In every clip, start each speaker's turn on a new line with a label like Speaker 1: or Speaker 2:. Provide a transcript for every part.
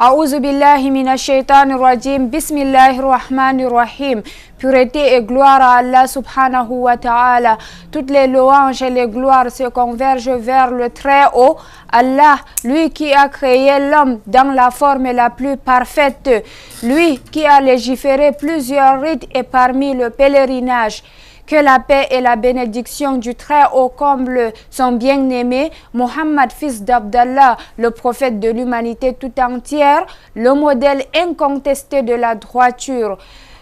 Speaker 1: A'udhu billahi minash shaitanir rajim. Bismillahir rahmanir rahim. Pureté et gloire à Allah subhanahu wa ta'ala. Toutes les louanges et les gloires se convergent vers le Très-Haut. Allah, lui qui a créé l'homme dans la forme la plus parfaite. Lui qui a légiféré plusieurs rites et parmi le pèlerinage. Que la paix et la bénédiction du Très-Haut comble son bien-aimé, Mohammed, fils d'Abdallah, le prophète de l'humanité tout entière, le modèle incontesté de la droiture.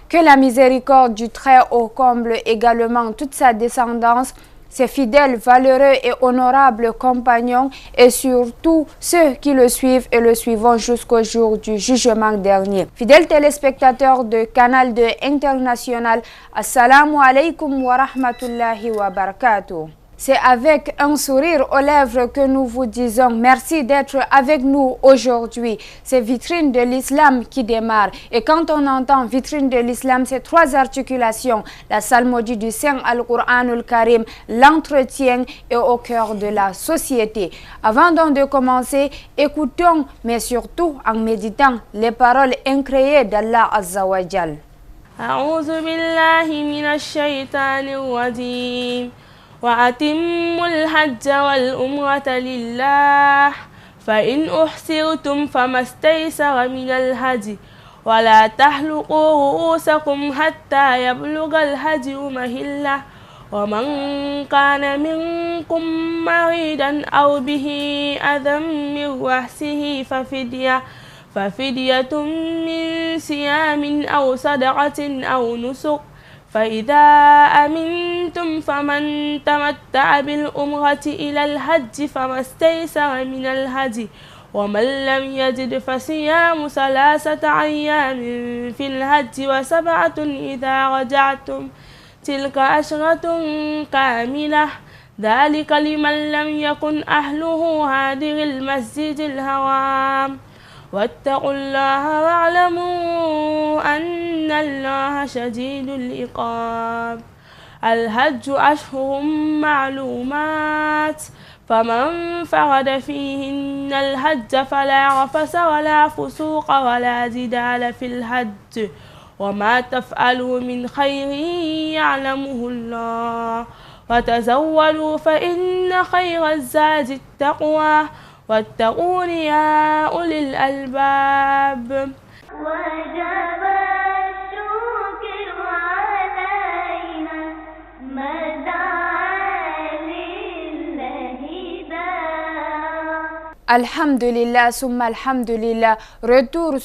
Speaker 1: Que la miséricorde du Très-Haut comble également toute sa descendance, ses fidèles, valeureux et honorables compagnons et surtout ceux qui le suivent et le suivront jusqu'au jour du jugement dernier. Fidèles téléspectateurs de Canal 2 International, Assalamu alaikum wa rahmatullahi wa barakatuh. C'est avec un sourire aux lèvres que nous vous disons merci d'être avec nous aujourd'hui. C'est Vitrine de l'Islam qui démarre. Et quand on entend Vitrine de l'Islam, c'est trois articulations. La psalmodie du Saint Al-Qur'anul Karim, l'entretien et au cœur de la société. Avant donc de commencer, écoutons, mais surtout en méditant, les paroles incréées d'Allah Azza wa Jal.
Speaker 2: A'udhu billahi minash shaitanir rajim. وأتموا الحج والعمرة لله فإن أحصرتم فما استيسر من الهدي ولا تحلقوا رؤوسكم حتى يبلغ الهدي محله ومن كان منكم مريضا أو به أذى من رأسه ففدية من صيام أو صدقة أو نسك فإذا أمنتم فمن تمتع بالعمرة إلى الحج فما استيسر من الهدي ومن لم يجد فصيام 3 أيام في الحج و7 إذا رجعتم تلك 10 كاملة ذلك لمن لم يكن أهله حاضر المسجد الحرام واتقوا الله واعلموا أن الله شديد العقاب. الحج أشهر معلومات فمن فرد فيهن الحج فلا رفث ولا فسوق ولا جدال في الحج وما تفعلوا من خير يعلمه الله وتزودوا فإن خير الزاد التقوى واتقون يا أولي الألباب.
Speaker 3: وجب الشكر علينا ما دعا لله داع.
Speaker 1: Alhamdulillah, summa alhamdulillah. Retour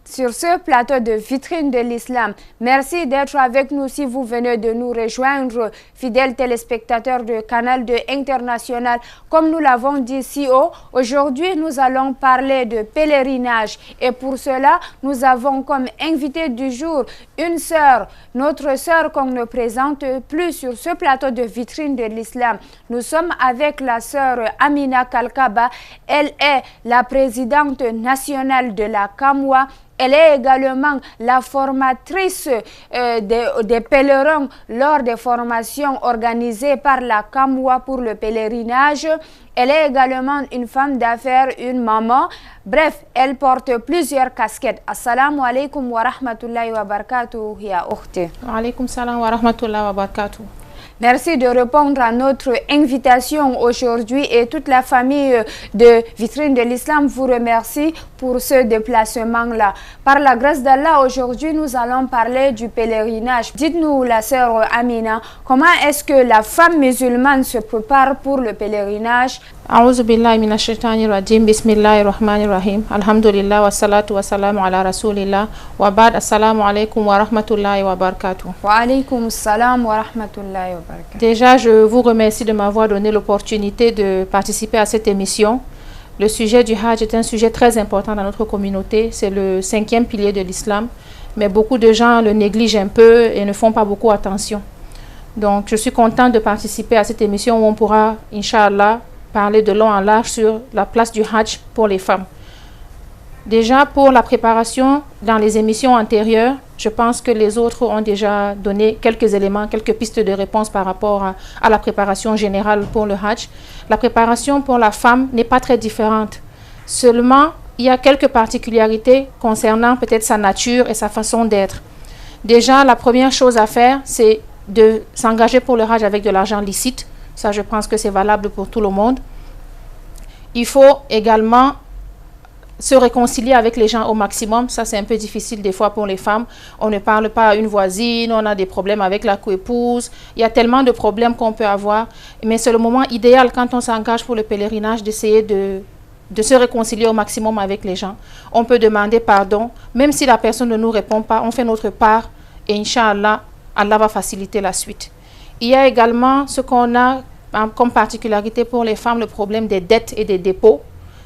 Speaker 1: sur ce plateau de Vitrine de l'Islam. Merci d'être avec nous si vous venez de nous rejoindre, fidèles téléspectateurs de Canal 2 International. Comme nous l'avons dit si haut, aujourd'hui nous allons parler de pèlerinage. Et pour cela, nous avons comme invité du jour une sœur, notre sœur qu'on ne présente plus sur ce plateau de Vitrine de l'Islam. Nous sommes avec la sœur Amina Kalkaba. Elle est la présidente nationale de la Kamwa. Elle est également la formatrice des pèlerins lors des formations organisées par la Kamwa pour le pèlerinage. Elle est également une femme d'affaires, une maman. Bref, elle porte plusieurs casquettes. Assalamu alaikum wa rahmatullahi wa barakatuh, ya ukhti.
Speaker 4: Wa alaikum salam wa rahmatullahi wa barakatuh.
Speaker 1: Merci de répondre à notre invitation aujourd'hui et toute la famille de Vitrine de l'Islam vous remercie pour ce déplacement-là. Par la grâce d'Allah, aujourd'hui, nous allons parler du pèlerinage. Dites-nous, la sœur Amina, comment est-ce que la femme musulmane se prépare pour le pèlerinage?
Speaker 4: A'udhu billahi minash shaitanir rajim. Bismillahir rahmanir rahim. Alhamdulillah wa salatu wa salamu ala rasulillah. Wa ba'd, assalamu alaikum wa rahmatullahi wa barakatuh.
Speaker 1: Wa alaikum salam wa rahmatullahi wa barakatuh.
Speaker 4: Déjà, je vous remercie de m'avoir donné l'opportunité de participer à cette émission. Le sujet du Hajj est un sujet très important dans notre communauté. C'est le 5e pilier de l'islam. Mais beaucoup de gens le négligent un peu et ne font pas beaucoup attention. Donc, je suis contente de participer à cette émission où on pourra, Inch'Allah, parler de long en large sur la place du Hajj pour les femmes. Déjà, pour la préparation, dans les émissions antérieures, je pense que les autres ont déjà donné quelques éléments, quelques pistes de réponse par rapport à la préparation générale pour le Hajj. La préparation pour la femme n'est pas très différente. Seulement, il y a quelques particularités concernant peut-être sa nature et sa façon d'être. Déjà, la première chose à faire, c'est de s'engager pour le Hajj avec de l'argent licite. Ça, je pense que c'est valable pour tout le monde. Il faut également se réconcilier avec les gens au maximum. Ça, c'est un peu difficile des fois pour les femmes. On ne parle pas à une voisine, on a des problèmes avec la coépouse. Il y a tellement de problèmes qu'on peut avoir. Mais c'est le moment idéal quand on s'engage pour le pèlerinage d'essayer de se réconcilier au maximum avec les gens. On peut demander pardon. Même si la personne ne nous répond pas, on fait notre part et Inch'Allah, Allah va faciliter la suite. Il y a également ce qu'on a comme particularité pour les femmes, le problème des dettes et des dépôts.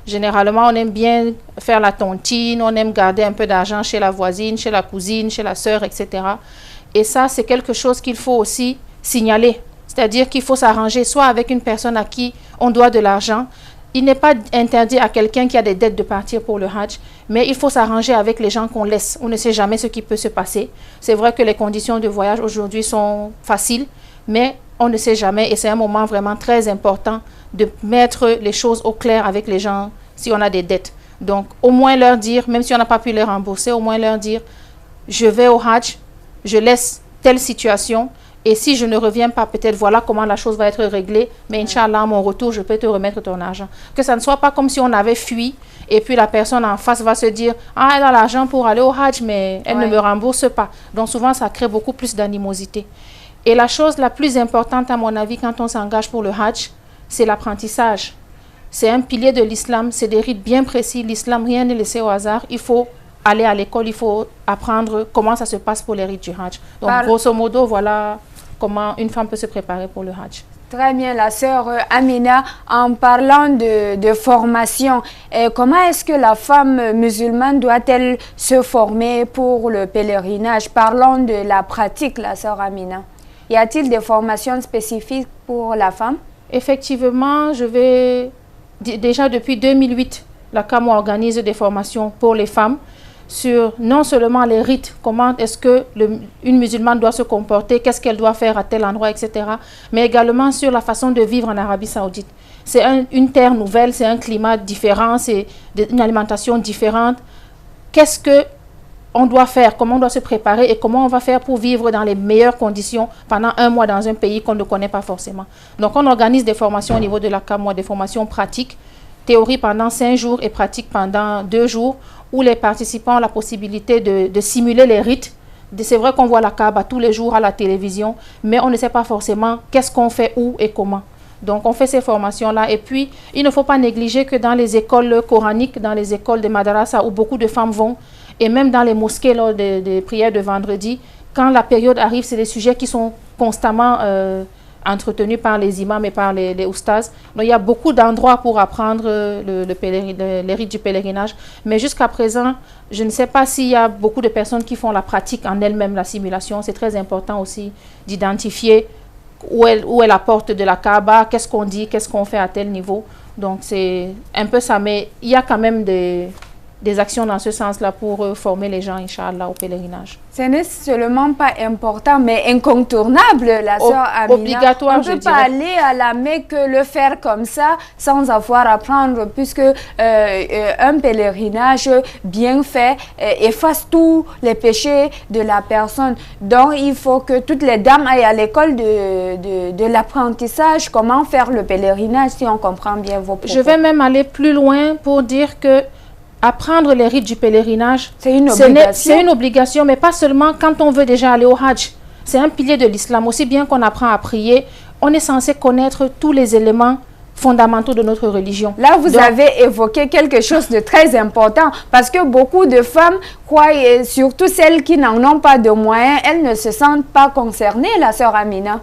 Speaker 4: Généralement, on aime bien faire la tontine, on aime garder un peu d'argent chez la voisine, chez la cousine, chez la sœur, etc. Et ça, c'est quelque chose qu'il faut aussi signaler. C'est-à-dire qu'il faut s'arranger soit avec une personne à qui on doit de l'argent. Il n'est pas interdit à quelqu'un qui a des dettes de partir pour le Hajj, mais il faut s'arranger avec les gens qu'on laisse. On ne sait jamais ce qui peut se passer. C'est vrai que les conditions de voyage aujourd'hui sont faciles, mais on ne sait jamais et c'est un moment vraiment très important de mettre les choses au clair avec les gens si on a des dettes. Donc, au moins leur dire, même si on n'a pas pu les rembourser, au moins leur dire, je vais au Hajj, je laisse telle situation et si je ne reviens pas, peut-être voilà comment la chose va être réglée, mais Inch'Allah, à mon retour, je peux te remettre ton argent. Que ça ne soit pas comme si on avait fui et puis la personne en face va se dire, ah, elle a l'argent pour aller au Hajj, mais elle ne me rembourse pas. Donc, souvent, ça crée beaucoup plus d'animosité. Et la chose la plus importante, à mon avis, quand on s'engage pour le Hajj, c'est l'apprentissage. C'est un pilier de l'islam, c'est des rites bien précis. L'islam, rien n'est laissé au hasard. Il faut aller à l'école, il faut apprendre comment ça se passe pour les rites du Hajj. Donc, grosso modo, voilà comment une femme peut se préparer pour le Hajj.
Speaker 1: Très bien, la sœur Amina, en parlant de formation, comment est-ce que la femme musulmane doit-elle se former pour le pèlerinage? Parlons de la pratique, la sœur Amina. Y a-t-il des formations spécifiques pour la femme?
Speaker 4: Effectivement, déjà depuis 2008, la CAM organise des formations pour les femmes sur non seulement les rites, comment est-ce que une musulmane doit se comporter, qu'est-ce qu'elle doit faire à tel endroit, etc., mais également sur la façon de vivre en Arabie Saoudite. C'est une terre nouvelle, c'est un climat différent, c'est une alimentation différente. Qu'est-ce qu'on doit faire, comment on doit se préparer et comment on va faire pour vivre dans les meilleures conditions pendant un mois dans un pays qu'on ne connaît pas forcément. Donc on organise des formations au niveau de la CAM, des formations pratiques, théorie pendant 5 jours et pratique pendant 2 jours, où les participants ont la possibilité de simuler les rites. C'est vrai qu'on voit la Kaaba tous les jours à la télévision, mais on ne sait pas forcément qu'est-ce qu'on fait, où et comment. Donc on fait ces formations-là. Et puis, il ne faut pas négliger que dans les écoles coraniques, dans les écoles de madrasa, où beaucoup de femmes vont, et même dans les mosquées lors des prières de vendredi, quand la période arrive, c'est des sujets qui sont constamment entretenus par les imams et par les oustas. Donc il y a beaucoup d'endroits pour apprendre les rites du pèlerinage. Mais jusqu'à présent, je ne sais pas s'il y a beaucoup de personnes qui font la pratique en elles-mêmes, la simulation. C'est très important aussi d'identifier où est la porte de la Kaaba, qu'est-ce qu'on dit, qu'est-ce qu'on fait à tel niveau. Donc c'est un peu ça, mais il y a quand même des actions dans ce sens-là pour former les gens, Inch'Allah, au pèlerinage.
Speaker 1: Ce n'est seulement pas important, mais incontournable, la sœur Amina.
Speaker 4: Obligatoire, je dirais.
Speaker 1: On ne peut pas aller à la Mecque, le faire comme ça, sans avoir à apprendre, puisque un pèlerinage bien fait efface tous les péchés de la personne. Donc, il faut que toutes les dames aillent à l'école de l'apprentissage, comment faire le pèlerinage, si on comprend bien vos propos.
Speaker 4: Je vais même aller plus loin pour dire que apprendre les rites du pèlerinage,
Speaker 1: c'est une obligation.
Speaker 4: C'est une obligation, mais pas seulement quand on veut déjà aller au Hajj. C'est un pilier de l'islam. Aussi bien qu'on apprend à prier, on est censé connaître tous les éléments fondamentaux de notre religion.
Speaker 1: Là, vous avez évoqué quelque chose de très important, parce que beaucoup de femmes croient, et surtout celles qui n'en ont pas de moyens, elles ne se sentent pas concernées, la sœur Amina.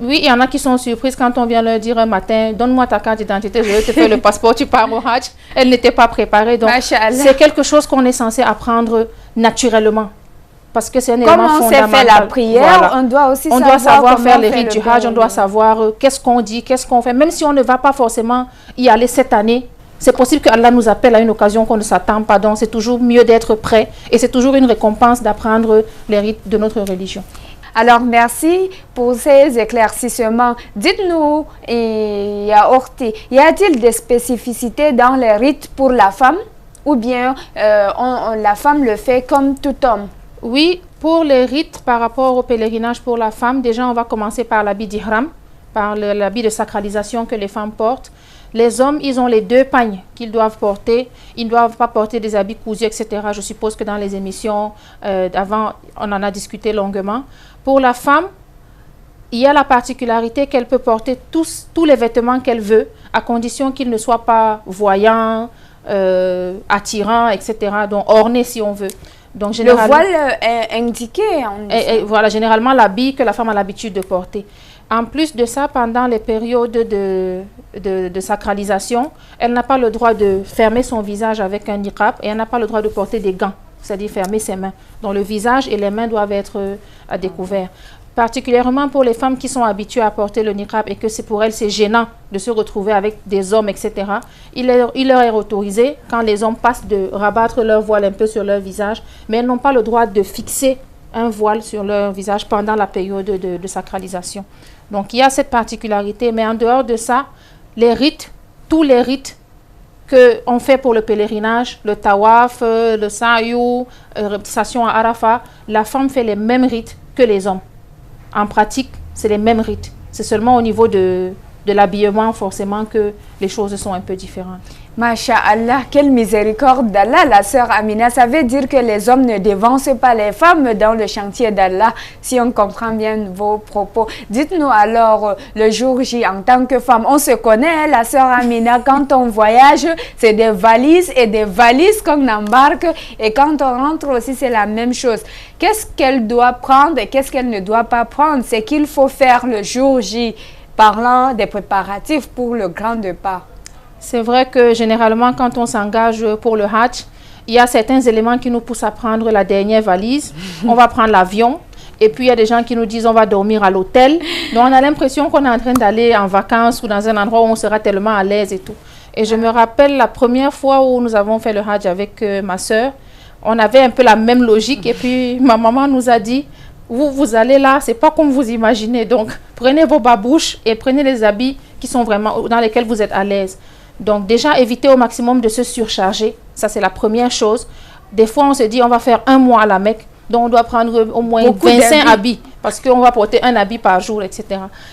Speaker 4: Oui, il y en a qui sont surprises quand on vient leur dire un matin, donne-moi ta carte d'identité, je vais te faire le passeport, tu pars au Hajj. Elles n'étaient pas préparées. Donc, c'est quelque chose qu'on est censé apprendre naturellement. Parce que c'est un élément fondamental. Comme on sait faire
Speaker 1: la prière, voilà. On doit aussi
Speaker 4: savoir faire les rites du Hajj, on doit savoir qu'est-ce qu'on dit, qu'est-ce qu'on fait. Même si on ne va pas forcément y aller cette année, c'est possible que Allah nous appelle à une occasion qu'on ne s'attend pas. Donc c'est toujours mieux d'être prêt et c'est toujours une récompense d'apprendre les rites de notre religion.
Speaker 1: Alors, merci pour ces éclaircissements. Dites-nous, Yaorti, y a-t-il des spécificités dans les rites pour la femme ou bien la femme le fait comme tout homme?
Speaker 4: Oui, pour les rites par rapport au pèlerinage pour la femme, déjà on va commencer par l'habit d'ihram, par l'habit de sacralisation que les femmes portent. Les hommes, ils ont les 2 pagnes qu'ils doivent porter. Ils ne doivent pas porter des habits cousus, etc. Je suppose que dans les émissions d'avant, on en a discuté longuement. Pour la femme, il y a la particularité qu'elle peut porter tous les vêtements qu'elle veut, à condition qu'ils ne soient pas voyants, attirants, etc. Donc ornés si on veut. Donc,
Speaker 1: le voile est indiqué.
Speaker 4: Voilà, généralement l'habit que la femme a l'habitude de porter. En plus de ça, pendant les périodes de sacralisation, elle n'a pas le droit de fermer son visage avec un niqab et elle n'a pas le droit de porter des gants, c'est-à-dire fermer ses mains. Donc le visage et les mains doivent être à découvert. Particulièrement pour les femmes qui sont habituées à porter le niqab et que pour elles c'est gênant de se retrouver avec des hommes, etc. Il leur est autorisé, quand les hommes passent, de rabattre leur voile un peu sur leur visage, mais elles n'ont pas le droit de fixer un voile sur leur visage pendant la période de sacralisation. Donc il y a cette particularité, mais en dehors de ça, les rites, tous les rites qu'on fait pour le pèlerinage, le tawaf, le sa'yu, station à Arafat, la femme fait les mêmes rites que les hommes. En pratique, c'est les mêmes rites. C'est seulement au niveau de l'habillement, forcément, que les choses sont un peu différentes.
Speaker 1: Masha'Allah, quelle miséricorde d'Allah, la sœur Amina. Ça veut dire que les hommes ne dévancent pas les femmes dans le chantier d'Allah, si on comprend bien vos propos. Dites-nous alors, le jour J, en tant que femme, on se connaît, la sœur Amina, quand on voyage, c'est des valises et des valises qu'on embarque. Et quand on rentre aussi, c'est la même chose. Qu'est-ce qu'elle doit prendre et qu'est-ce qu'elle ne doit pas prendre? C'est qu'il faut faire le jour J, parlant des préparatifs pour le grand départ.
Speaker 4: C'est vrai que généralement, quand on s'engage pour le Hajj, il y a certains éléments qui nous poussent à prendre la dernière valise. On va prendre l'avion. Et puis, il y a des gens qui nous disent on va dormir à l'hôtel. Donc, on a l'impression qu'on est en train d'aller en vacances ou dans un endroit où on sera tellement à l'aise et tout. Et je me rappelle la première fois où nous avons fait le Hajj avec ma soeur, on avait un peu la même logique. Et puis, ma maman nous a dit, vous allez là, c'est pas comme vous imaginez. Donc, prenez vos babouches et prenez les habits qui sont vraiment, dans lesquels vous êtes à l'aise. Donc déjà, éviter au maximum de se surcharger. Ça, c'est la première chose. Des fois, on se dit, on va faire 1 mois à la Mecque. Donc, on doit prendre au moins 25 habits. Parce qu'on va porter 1 habit par jour, etc.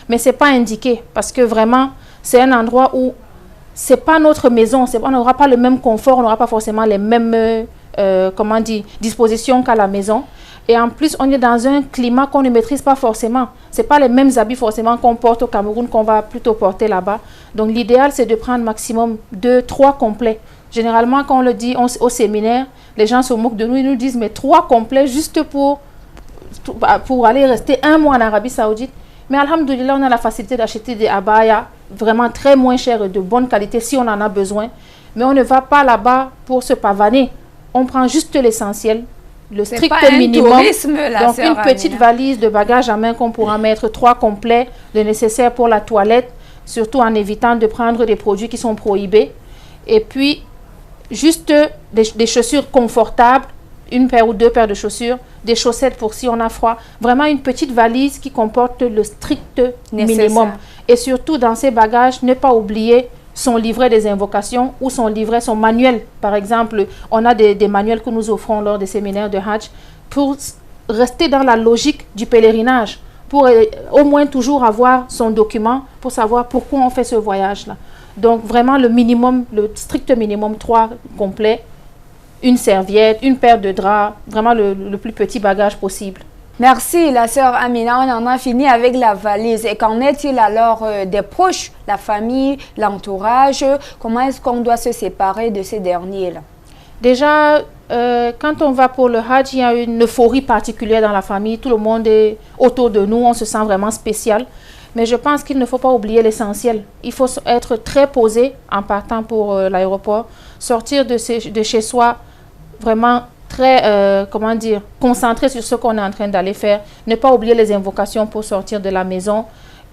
Speaker 4: Mais ce n'est pas indiqué. Parce que vraiment, c'est un endroit où ce n'est pas notre maison. On n'aura pas le même confort. On n'aura pas forcément les mêmes dispositions qu'à la maison. Et en plus, on est dans un climat qu'on ne maîtrise pas forcément. Ce n'est pas les mêmes habits forcément qu'on porte au Cameroun qu'on va plutôt porter là-bas. Donc l'idéal, c'est de prendre maximum 2, 3 complets. Généralement, quand on le dit au séminaire, les gens se moquent de nous. Ils nous disent, mais 3 complets juste pour aller rester 1 mois en Arabie Saoudite. Mais alhamdoulilah, on a la facilité d'acheter des abayas vraiment très moins chers et de bonne qualité si on en a besoin. Mais on ne va pas là-bas pour se pavaner. On prend juste l'essentiel. Le strict minimum, donc une petite valise de bagages à main qu'on pourra mettre 3 complets, le nécessaire pour la toilette, surtout en évitant de prendre des produits qui sont prohibés. Et puis, juste des chaussures confortables, 1 paire ou 2 paires de chaussures, des chaussettes pour si on a froid. Vraiment une petite valise qui comporte le strict minimum. Et surtout, dans ces bagages, ne pas oublier son livret des invocations ou son manuel. Par exemple, on a des manuels que nous offrons lors des séminaires de Hajj pour rester dans la logique du pèlerinage, pour au moins toujours avoir son document pour savoir pourquoi on fait ce voyage-là. Donc vraiment le minimum, le strict minimum, 3 complets, 1 serviette, 1 paire de draps, vraiment le plus petit bagage possible.
Speaker 1: Merci, la sœur Amina. On en a fini avec la valise. Et qu'en est-il alors des proches, la famille, l'entourage? Comment est-ce qu'on doit se séparer de ces derniers-là?
Speaker 4: Déjà, quand on va pour le Hajj, il y a une euphorie particulière dans la famille. Tout le monde est autour de nous. On se sent vraiment spécial. Mais je pense qu'il ne faut pas oublier l'essentiel. Il faut être très posé en partant pour l'aéroport. Sortir de chez soi vraiment très, concentré sur ce qu'on est en train d'aller faire. Ne pas oublier les invocations pour sortir de la maison.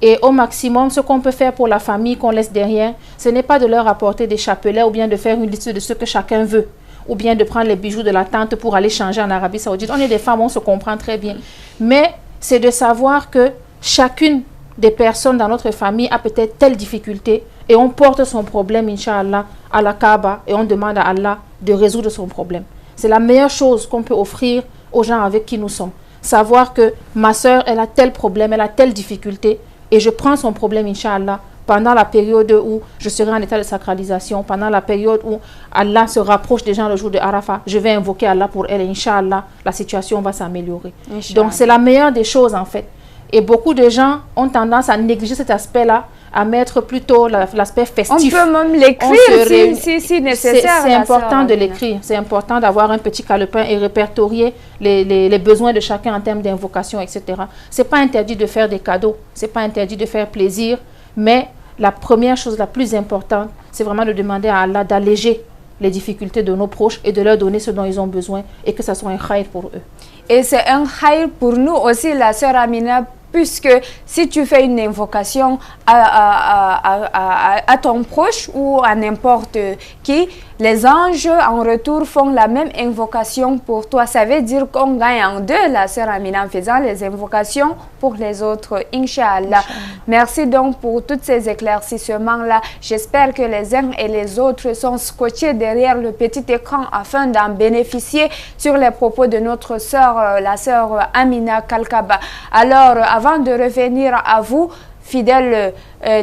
Speaker 4: Et au maximum, ce qu'on peut faire pour la famille qu'on laisse derrière, ce n'est pas de leur apporter des chapelets ou bien de faire une liste de ce que chacun veut. Ou bien de prendre les bijoux de la tante pour aller changer en Arabie Saoudite. On est des femmes, on se comprend très bien. Mais c'est de savoir que chacune des personnes dans notre famille a peut-être telle difficulté et on porte son problème, Inch'Allah, à la Kaaba et on demande à Allah de résoudre son problème. C'est la meilleure chose qu'on peut offrir aux gens avec qui nous sommes. Savoir que ma soeur, elle a tel problème, elle a telle difficulté et je prends son problème, Inch'Allah, pendant la période où je serai en état de sacralisation, pendant la période où Allah se rapproche des gens le jour de Arafat, je vais invoquer Allah pour elle et Inch'Allah, la situation va s'améliorer. Donc c'est la meilleure des choses en fait. Et beaucoup de gens ont tendance à négliger cet aspect-là, à mettre plutôt l'aspect festif.
Speaker 1: On peut même l'écrire si nécessaire.
Speaker 4: C'est important de l'écrire. C'est important d'avoir un petit calepin et répertorier les besoins de chacun en termes d'invocation, etc. Ce n'est pas interdit de faire des cadeaux. Ce n'est pas interdit de faire plaisir. Mais la première chose la plus importante, c'est vraiment de demander à Allah d'alléger les difficultés de nos proches et de leur donner ce dont ils ont besoin et que ça soit un khair pour eux.
Speaker 1: Et c'est un khair pour nous aussi, la sœur Amina, puisque si tu fais une invocation à ton proche ou à n'importe qui, les anges en retour font la même invocation pour toi. Ça veut dire qu'on gagne en deux, la sœur Amina, en faisant les invocations pour les autres, Inch'Allah. Merci donc pour tous ces éclaircissements-là. J'espère que les uns et les autres sont scotchés derrière le petit écran afin d'en bénéficier sur les propos de notre sœur, la sœur Amina Kalkaba. Alors, avant de revenir à vous, fidèles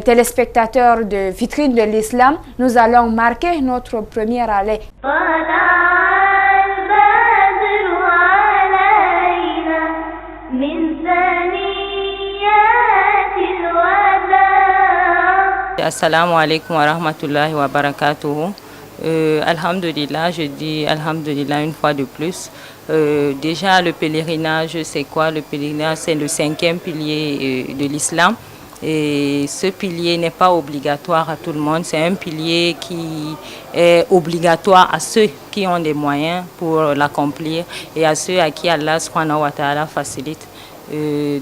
Speaker 1: téléspectateurs de Vitrine de l'Islam, nous allons marquer notre première allée.
Speaker 5: Assalamu alaikum wa rahmatullahi wa barakatuhu. Alhamdulillah, je dis Alhamdulillah une fois de plus. Déjà, le pèlerinage, c'est quoi? Le pèlerinage, c'est le 5e pilier de l'islam. Et ce pilier n'est pas obligatoire à tout le monde. C'est un pilier qui est obligatoire à ceux qui ont des moyens pour l'accomplir et à ceux à qui Allah subhanahu wa ta'ala facilite.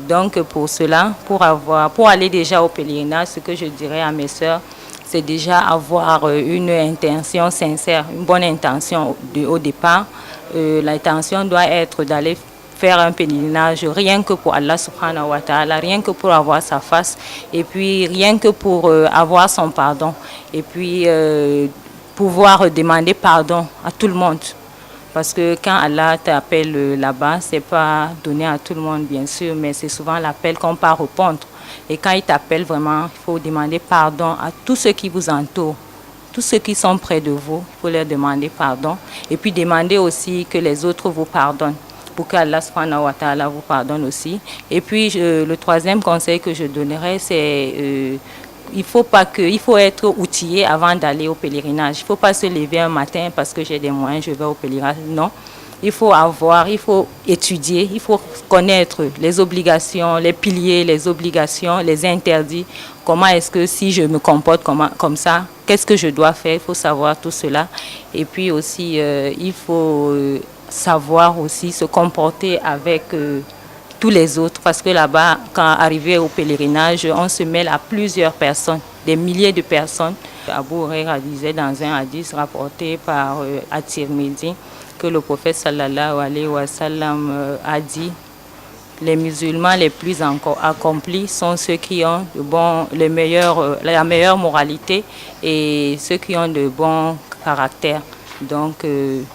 Speaker 5: Donc pour cela, pour aller déjà au pèlerinage, ce que je dirais à mes sœurs, c'est déjà avoir une intention sincère, une bonne intention au départ. L'intention doit être d'aller faire un pèlerinage rien que pour Allah subhanahu wa ta'ala, rien que pour avoir sa face et puis rien que pour avoir son pardon et puis pouvoir demander pardon à tout le monde. Parce que quand Allah t'appelle là-bas, ce n'est pas donné à tout le monde bien sûr, mais c'est souvent l'appel qu'on part répondre. Et quand il t'appelle vraiment, il faut demander pardon à tous ceux qui vous entourent. Tous ceux qui sont près de vous, il faut leur demander pardon. Et puis demander aussi que les autres vous pardonnent. Pour qu'Allah subhanahu wa ta'ala vous pardonne aussi. Et puis le troisième conseil que je donnerais, c'est il faut être outillé avant d'aller au pèlerinage. Il ne faut pas se lever un matin parce que j'ai des moyens, je vais au pèlerinage. Non. Il faut étudier, il faut connaître les obligations, les piliers, les obligations, les interdits. Comment est-ce que si je me comporte comme ça, qu'est-ce que je dois faire? Il faut savoir tout cela. Et puis aussi, il faut savoir aussi se comporter avec tous les autres. Parce que là-bas, quand arrivé au pèlerinage, on se mêle à plusieurs personnes, des milliers de personnes. Abu Huraira disait dans un hadith rapporté par At-Tirmidhi, que le prophète sallallahu alayhi wa sallam a dit: les musulmans les plus accomplis sont ceux qui ont la meilleure moralité et ceux qui ont de bons caractères. Donc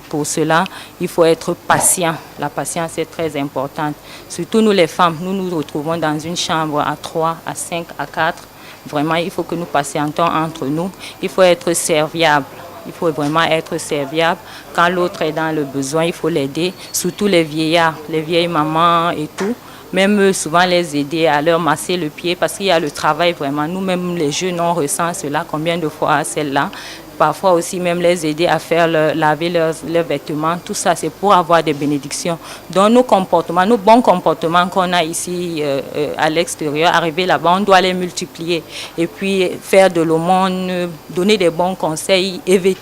Speaker 5: pour cela, il faut être patient. La patience est très importante. Surtout nous les femmes, nous nous retrouvons dans une chambre à 3, à 5, à 4. Vraiment, il faut que nous patientons entre nous. Il faut être serviable. Il faut vraiment être serviable. Quand l'autre est dans le besoin, il faut l'aider. Surtout les vieillards, les vieilles mamans et tout. Même eux, souvent les aider à leur masser le pied parce qu'il y a le travail vraiment. Nous-mêmes, les jeunes, on ressent cela. Combien de fois celle-là? Parfois aussi même les aider à faire laver leurs vêtements. Tout ça, c'est pour avoir des bénédictions. Dans nos comportements, nos bons comportements qu'on a ici à l'extérieur, arriver là-bas, on doit les multiplier. Et puis faire de l'aumône, donner des bons conseils,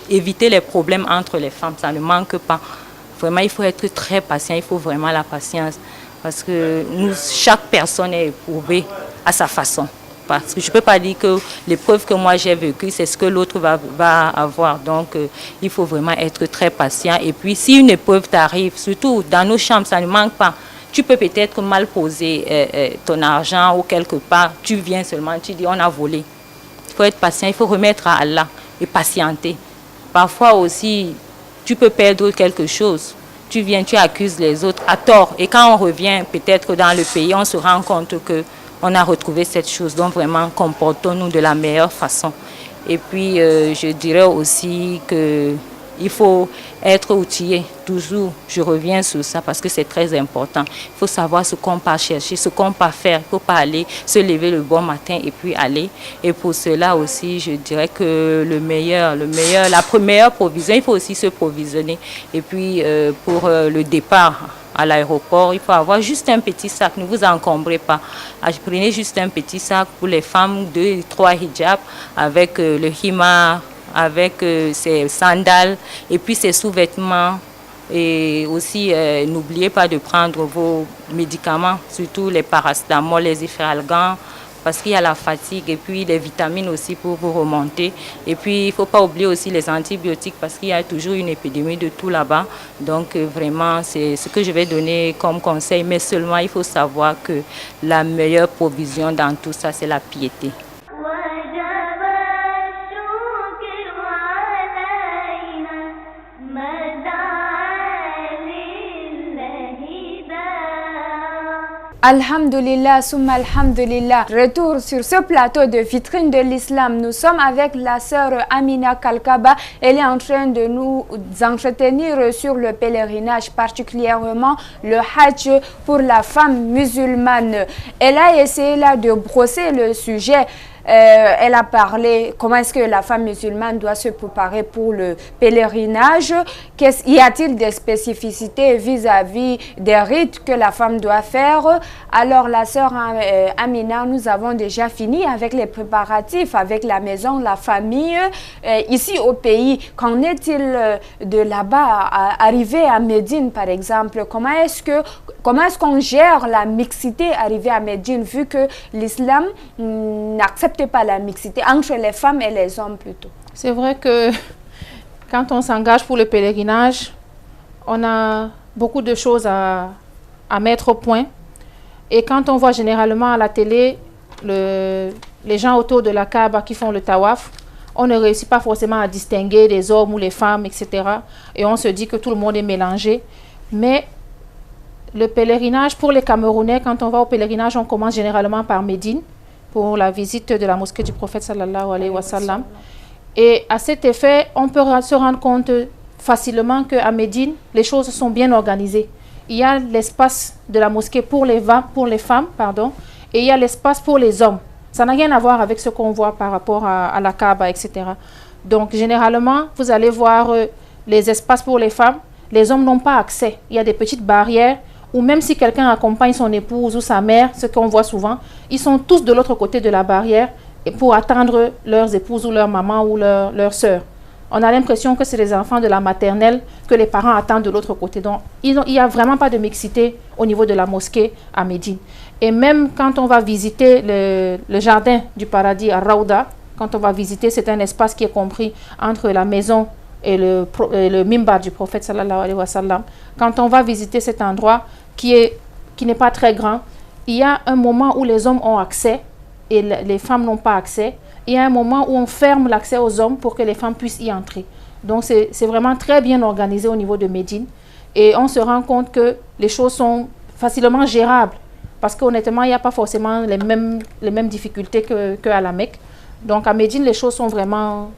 Speaker 5: éviter les problèmes entre les femmes. Ça ne manque pas. Vraiment, il faut être très patient. Il faut vraiment la patience. Parce que chaque personne est éprouvée à sa façon. Parce que je ne peux pas dire que l'épreuve que moi j'ai vécue, c'est ce que l'autre va avoir. Donc, il faut vraiment être très patient. Et puis, si une épreuve t'arrive, surtout dans nos chambres, ça ne manque pas. tu peux peut-être mal poser ton argent ou quelque part, tu viens seulement, tu dis on a volé. Il faut être patient, il faut remettre à Allah et patienter. Parfois aussi, tu peux perdre quelque chose. Tu viens, tu accuses les autres à tort. Et quand on revient peut-être dans le pays, on se rend compte qu'on a retrouvé cette chose. Donc vraiment, comportons-nous de la meilleure façon. Et puis, je dirais aussi qu'il faut être outillé. Toujours, je reviens sur ça parce que c'est très important. Il faut savoir ce qu'on peut chercher, ce qu'on peut faire. Il ne faut pas aller se lever le bon matin et puis aller. Et pour cela aussi, je dirais que la première provision, il faut aussi se provisionner. Et puis, pour le départ à l'aéroport, il faut avoir juste un petit sac, ne vous encombrez pas. Prenez juste un petit sac pour les femmes, 2 ou 3 hijabs avec le himar, avec ses sandales et puis ses sous-vêtements. Et aussi, n'oubliez pas de prendre vos médicaments, surtout les paracétamol, les ifralgan, parce qu'il y a la fatigue et puis les vitamines aussi pour vous remonter. Et puis, il ne faut pas oublier aussi les antibiotiques parce qu'il y a toujours une épidémie de tout là-bas. Donc, vraiment, c'est ce que je vais donner comme conseil. Mais seulement, il faut savoir que la meilleure provision dans tout ça, c'est la piété.
Speaker 1: Alhamdulillah, summa alhamdulillah. Retour sur ce plateau de vitrine de l'islam. Nous sommes avec la sœur Amina Kalkaba. Elle est en train de nous entretenir sur le pèlerinage, particulièrement le hajj pour la femme musulmane. Elle a essayé là de brosser le sujet. Elle a parlé comment est-ce que la femme musulmane doit se préparer pour le pèlerinage. Y a-t-il des spécificités vis-à-vis des rites que la femme doit faire? Alors la sœur Amina, nous avons déjà fini avec les préparatifs, avec la maison, la famille. Ici au pays, qu'en est-il de là-bas, arriver à Médine par exemple? Comment est-ce qu'on gère la mixité arrivée à Médine, vu que l'islam n'accepte pas la mixité entre les femmes et les hommes plutôt?
Speaker 4: C'est vrai que quand on s'engage pour le pèlerinage, on a beaucoup de choses à mettre au point. Et quand on voit généralement à la télé les gens autour de la Kaaba qui font le tawaf, on ne réussit pas forcément à distinguer les hommes ou les femmes, etc. Et on se dit que tout le monde est mélangé. Mais le pèlerinage, pour les Camerounais, quand on va au pèlerinage, on commence généralement par Médine, pour la visite de la mosquée du prophète sallallahu alayhi wa sallam. Et à cet effet, on peut se rendre compte facilement qu'à Médine, les choses sont bien organisées. Il y a l'espace de la mosquée pour les femmes, et il y a l'espace pour les hommes. Ça n'a rien à voir avec ce qu'on voit par rapport à la Kaaba, etc. Donc, généralement, vous allez voir les espaces pour les femmes. Les hommes n'ont pas accès. Il y a des petites barrières, ou même si quelqu'un accompagne son épouse ou sa mère, ce qu'on voit souvent, ils sont tous de l'autre côté de la barrière pour attendre leurs épouses ou leur maman ou leur sœur. On a l'impression que c'est les enfants de la maternelle que les parents attendent de l'autre côté. Donc, il n'y a vraiment pas de mixité au niveau de la mosquée à Médine. Et même quand on va visiter le jardin du paradis à Raouda, quand on va visiter, c'est un espace qui est compris entre la maison et le mimbar du prophète sallallahu alayhi wa sallam. Quand on va visiter cet endroit qui n'est pas très grand, il y a un moment où les hommes ont accès et les femmes n'ont pas accès. Il y a un moment où on ferme l'accès aux hommes pour que les femmes puissent y entrer. Donc c'est vraiment très bien organisé au niveau de Médine. Et on se rend compte que les choses sont facilement gérables. Parce qu'honnêtement, il n'y a pas forcément les mêmes difficultés qu'à la Mecque. Donc à Médine, les choses sont vraiment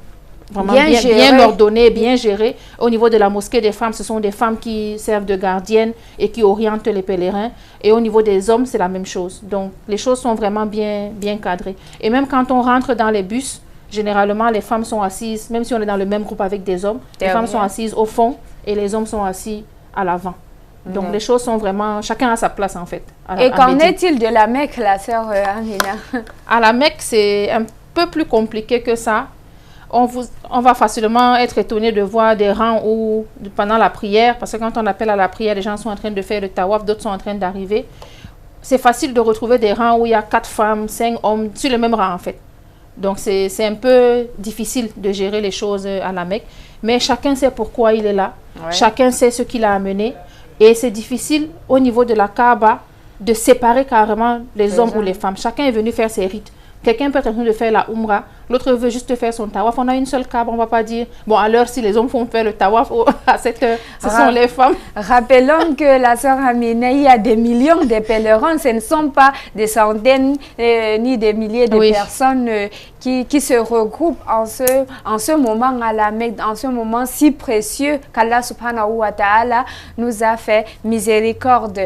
Speaker 4: bien ordonnées, bien gérées. Au niveau de la mosquée des femmes, ce sont des femmes qui servent de gardiennes et qui orientent les pèlerins. Et au niveau des hommes, c'est la même chose. Donc les choses sont vraiment bien cadrées. Et même quand on rentre dans les bus, généralement les femmes sont assises, même si on est dans le même groupe avec des hommes, les femmes sont assises au fond et les hommes sont assis à l'avant. Donc les choses sont vraiment, chacun a sa place en fait.
Speaker 1: Et qu'en est-il de la Mecque, la sœur Amina?
Speaker 4: À la Mecque, c'est un peu plus compliqué que ça. On va facilement être étonné de voir des rangs pendant la prière, parce que quand on appelle à la prière, les gens sont en train de faire le tawaf, d'autres sont en train d'arriver. C'est facile de retrouver des rangs où il y a 4 femmes, 5 hommes sur le même rang en fait. Donc c'est un peu difficile de gérer les choses à la Mecque, mais chacun sait pourquoi il est là, chacun sait ce qui l'a amené. Et c'est difficile au niveau de la Kaaba de séparer carrément les hommes ou les femmes. Chacun est venu faire ses rites. Quelqu'un peut être en train de faire la Umrah, l'autre veut juste faire son tawaf. On a une seule Kaaba, on ne va pas dire, bon, à l'heure, si les hommes font faire le tawaf, à cette heure, ce sont les femmes.
Speaker 1: Rappelons que la sœur Amina, il y a des millions de pèlerins, ce ne sont pas des centaines ni des milliers de personnes qui se regroupent en ce moment à la Mecque, en ce moment si précieux qu'Allah subhanahu wa ta'ala nous a fait miséricorde.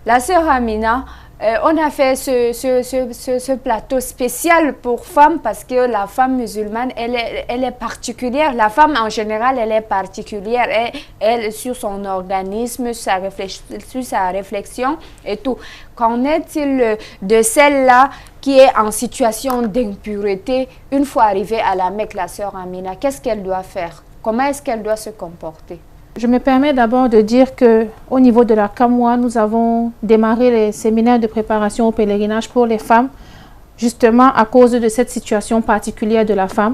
Speaker 1: La sœur Amina, on a fait ce plateau spécial pour femmes parce que la femme musulmane, elle est particulière. La femme en général, elle est particulière. Elle sur son organisme, sur sa réflexion et tout. Qu'en est-il de celle-là qui est en situation d'impureté une fois arrivée à la Mecque, la sœur Amina? Qu'est-ce qu'elle doit faire? Comment est-ce qu'elle doit se comporter?
Speaker 4: Je me permets d'abord de dire qu'au niveau de la CAMOA, nous avons démarré les séminaires de préparation au pèlerinage pour les femmes, justement à cause de cette situation particulière de la femme,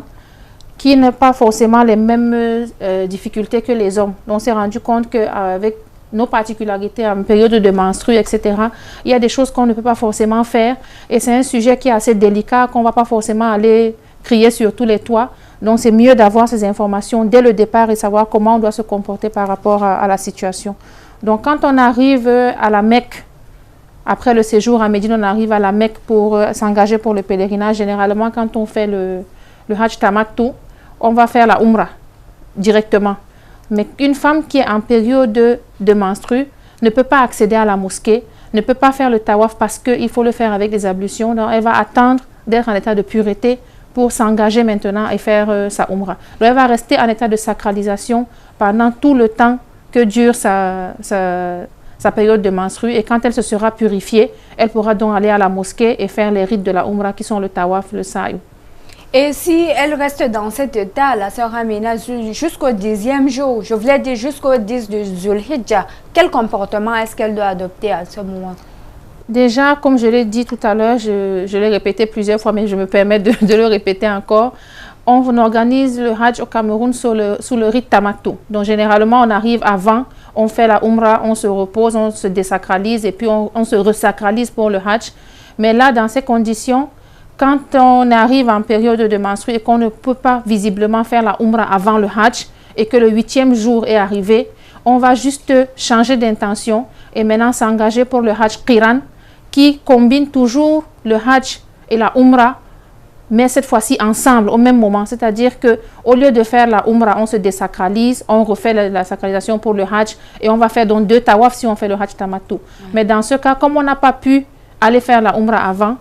Speaker 4: qui n'a pas forcément les mêmes difficultés que les hommes. Donc on s'est rendu compte qu'avec nos particularités en période de menstrue, etc., il y a des choses qu'on ne peut pas forcément faire. Et c'est un sujet qui est assez délicat, qu'on ne va pas forcément aller crier sur tous les toits. Donc, c'est mieux d'avoir ces informations dès le départ et savoir comment on doit se comporter par rapport à la situation. Donc, quand on arrive à la Mecque, après le séjour à Médine, on arrive à la Mecque pour s'engager pour le pèlerinage. Généralement, quand on fait le Hajj Tamattu, on va faire la Umrah directement. Mais une femme qui est en période de menstrue ne peut pas accéder à la mosquée, ne peut pas faire le tawaf parce qu'il faut le faire avec des ablutions. Donc, elle va attendre d'être en état de pureté pour s'engager maintenant et faire sa Umrah. Donc, elle va rester en état de sacralisation pendant tout le temps que dure sa période de menstrue. Et quand elle se sera purifiée, elle pourra donc aller à la mosquée et faire les rites de la Umrah qui sont le tawaf, le sa'i.
Speaker 1: Et si elle reste dans cet état, la sœur Amina, jusqu'au 10e jour, je voulais dire jusqu'au 10 de Zulhijjah, quel comportement est-ce qu'elle doit adopter à ce moment?
Speaker 4: Déjà, comme je l'ai dit tout à l'heure, je l'ai répété plusieurs fois, mais je me permets de le répéter encore. On organise le Hajj au Cameroun sous le rite Tamattu. Donc, généralement, on arrive avant, on fait la Umrah, on se repose, on se désacralise et puis on se resacralise pour le Hajj. Mais là, dans ces conditions, quand on arrive en période de menstrue et qu'on ne peut pas visiblement faire la Umrah avant le Hajj et que le 8e jour est arrivé, on va juste changer d'intention et maintenant s'engager pour le Hajj Qiran, qui combine toujours le Hajj et la Umrah, mais cette fois-ci ensemble, au même moment. C'est-à-dire qu'au lieu de faire la Umrah, on se désacralise, on refait la sacralisation pour le Hajj et on va faire donc 2 tawafs si on fait le Hajj Tamattu. Mais dans ce cas, comme on n'a pas pu aller faire la Umrah avant,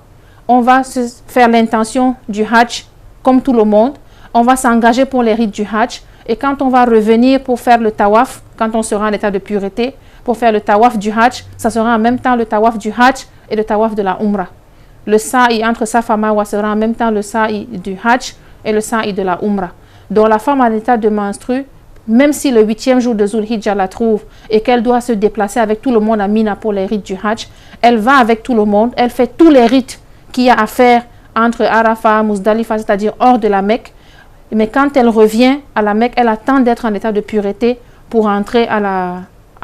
Speaker 4: on va se faire l'intention du Hajj comme tout le monde. On va s'engager pour les rites du Hajj. Et quand on va revenir pour faire le tawaf, quand on sera en état de pureté, pour faire le tawaf du Hajj, ça sera en même temps le tawaf du Hajj et le tawaf de la Umrah. Le sa'i entre Safa Marwa sera en même temps le sa'i du Hajj et le sa'i de la Umrah. Donc la femme en état de menstrue, même si le 8e jour de Zulhijjah la trouve et qu'elle doit se déplacer avec tout le monde à Mina pour les rites du Hajj, elle va avec tout le monde, elle fait tous les rites qu'il y a à faire entre Arafat, Muzdalifa, c'est-à-dire hors de la Mecque. Mais quand elle revient à la Mecque, elle attend d'être en état de pureté pour entrer à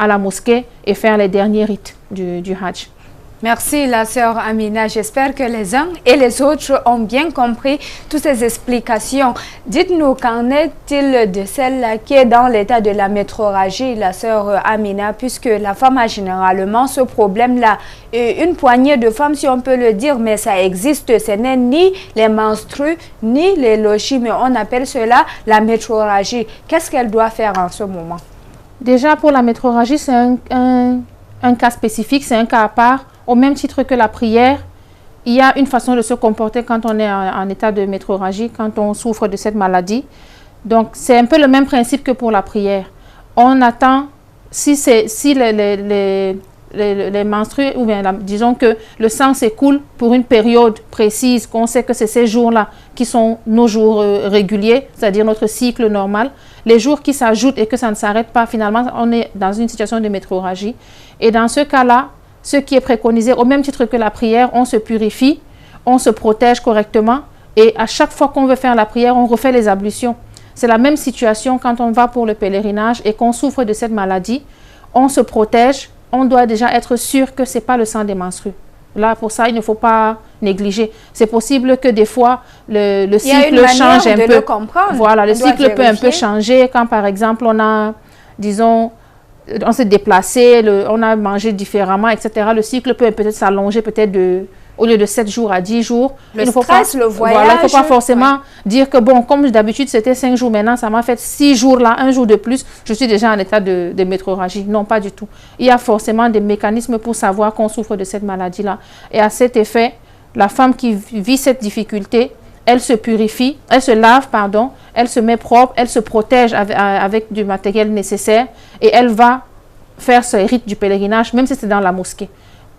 Speaker 4: la mosquée et faire les derniers rites du Hajj.
Speaker 1: Merci la sœur Amina. J'espère que les uns et les autres ont bien compris toutes ces explications. Dites-nous, qu'en est-il de celle qui est dans l'état de la métrorragie, la sœur Amina, puisque la femme a généralement ce problème-là. Une poignée de femmes, si on peut le dire, mais ça existe. Ce n'est ni les menstrues, ni les lochis, mais on appelle cela la métrorragie. Qu'est-ce qu'elle doit faire en ce moment?
Speaker 4: Déjà, pour la métrorragie, c'est un cas spécifique, c'est un cas à part. Au même titre que la prière, il y a une façon de se comporter quand on est en état de métrorragie, quand on souffre de cette maladie. Donc, c'est un peu le même principe que pour la prière. On attend, si les menstrues, ou bien disons que le sang s'écoule pour une période précise, qu'on sait que c'est ces jours-là qui sont nos jours réguliers, c'est-à-dire notre cycle normal. Les jours qui s'ajoutent et que ça ne s'arrête pas, finalement, on est dans une situation de métrorragie. Et dans ce cas-là, ce qui est préconisé, au même titre que la prière, on se purifie, on se protège correctement et à chaque fois qu'on veut faire la prière, on refait les ablutions. C'est la même situation quand on va pour le pèlerinage et qu'on souffre de cette maladie. on se protège, on doit déjà être sûr que ce n'est pas le sang des menstrues. Là, pour ça, il ne faut pas négliger. C'est possible que des fois, le cycle change un peu. Voilà, le cycle peut un peu changer quand, par exemple, on a, disons, on s'est déplacé, on a mangé différemment, etc. Le cycle peut peut-être s'allonger, peut-être au lieu de 7 jours à 10 jours.
Speaker 1: Le stress, le voyage.
Speaker 4: Voilà, il ne faut pas forcément dire que, bon, comme d'habitude, c'était 5 jours, maintenant, ça m'a fait 6 jours là, 1 jour de plus, je suis déjà en état de métrorragie. Non, pas du tout. Il y a forcément des mécanismes pour savoir qu'on souffre de cette maladie-là. Et à cet effet, la femme qui vit cette difficulté, elle se purifie, elle se lave, pardon, elle se met propre, elle se protège avec du matériel nécessaire et elle va faire ce rite du pèlerinage, même si c'est dans la mosquée.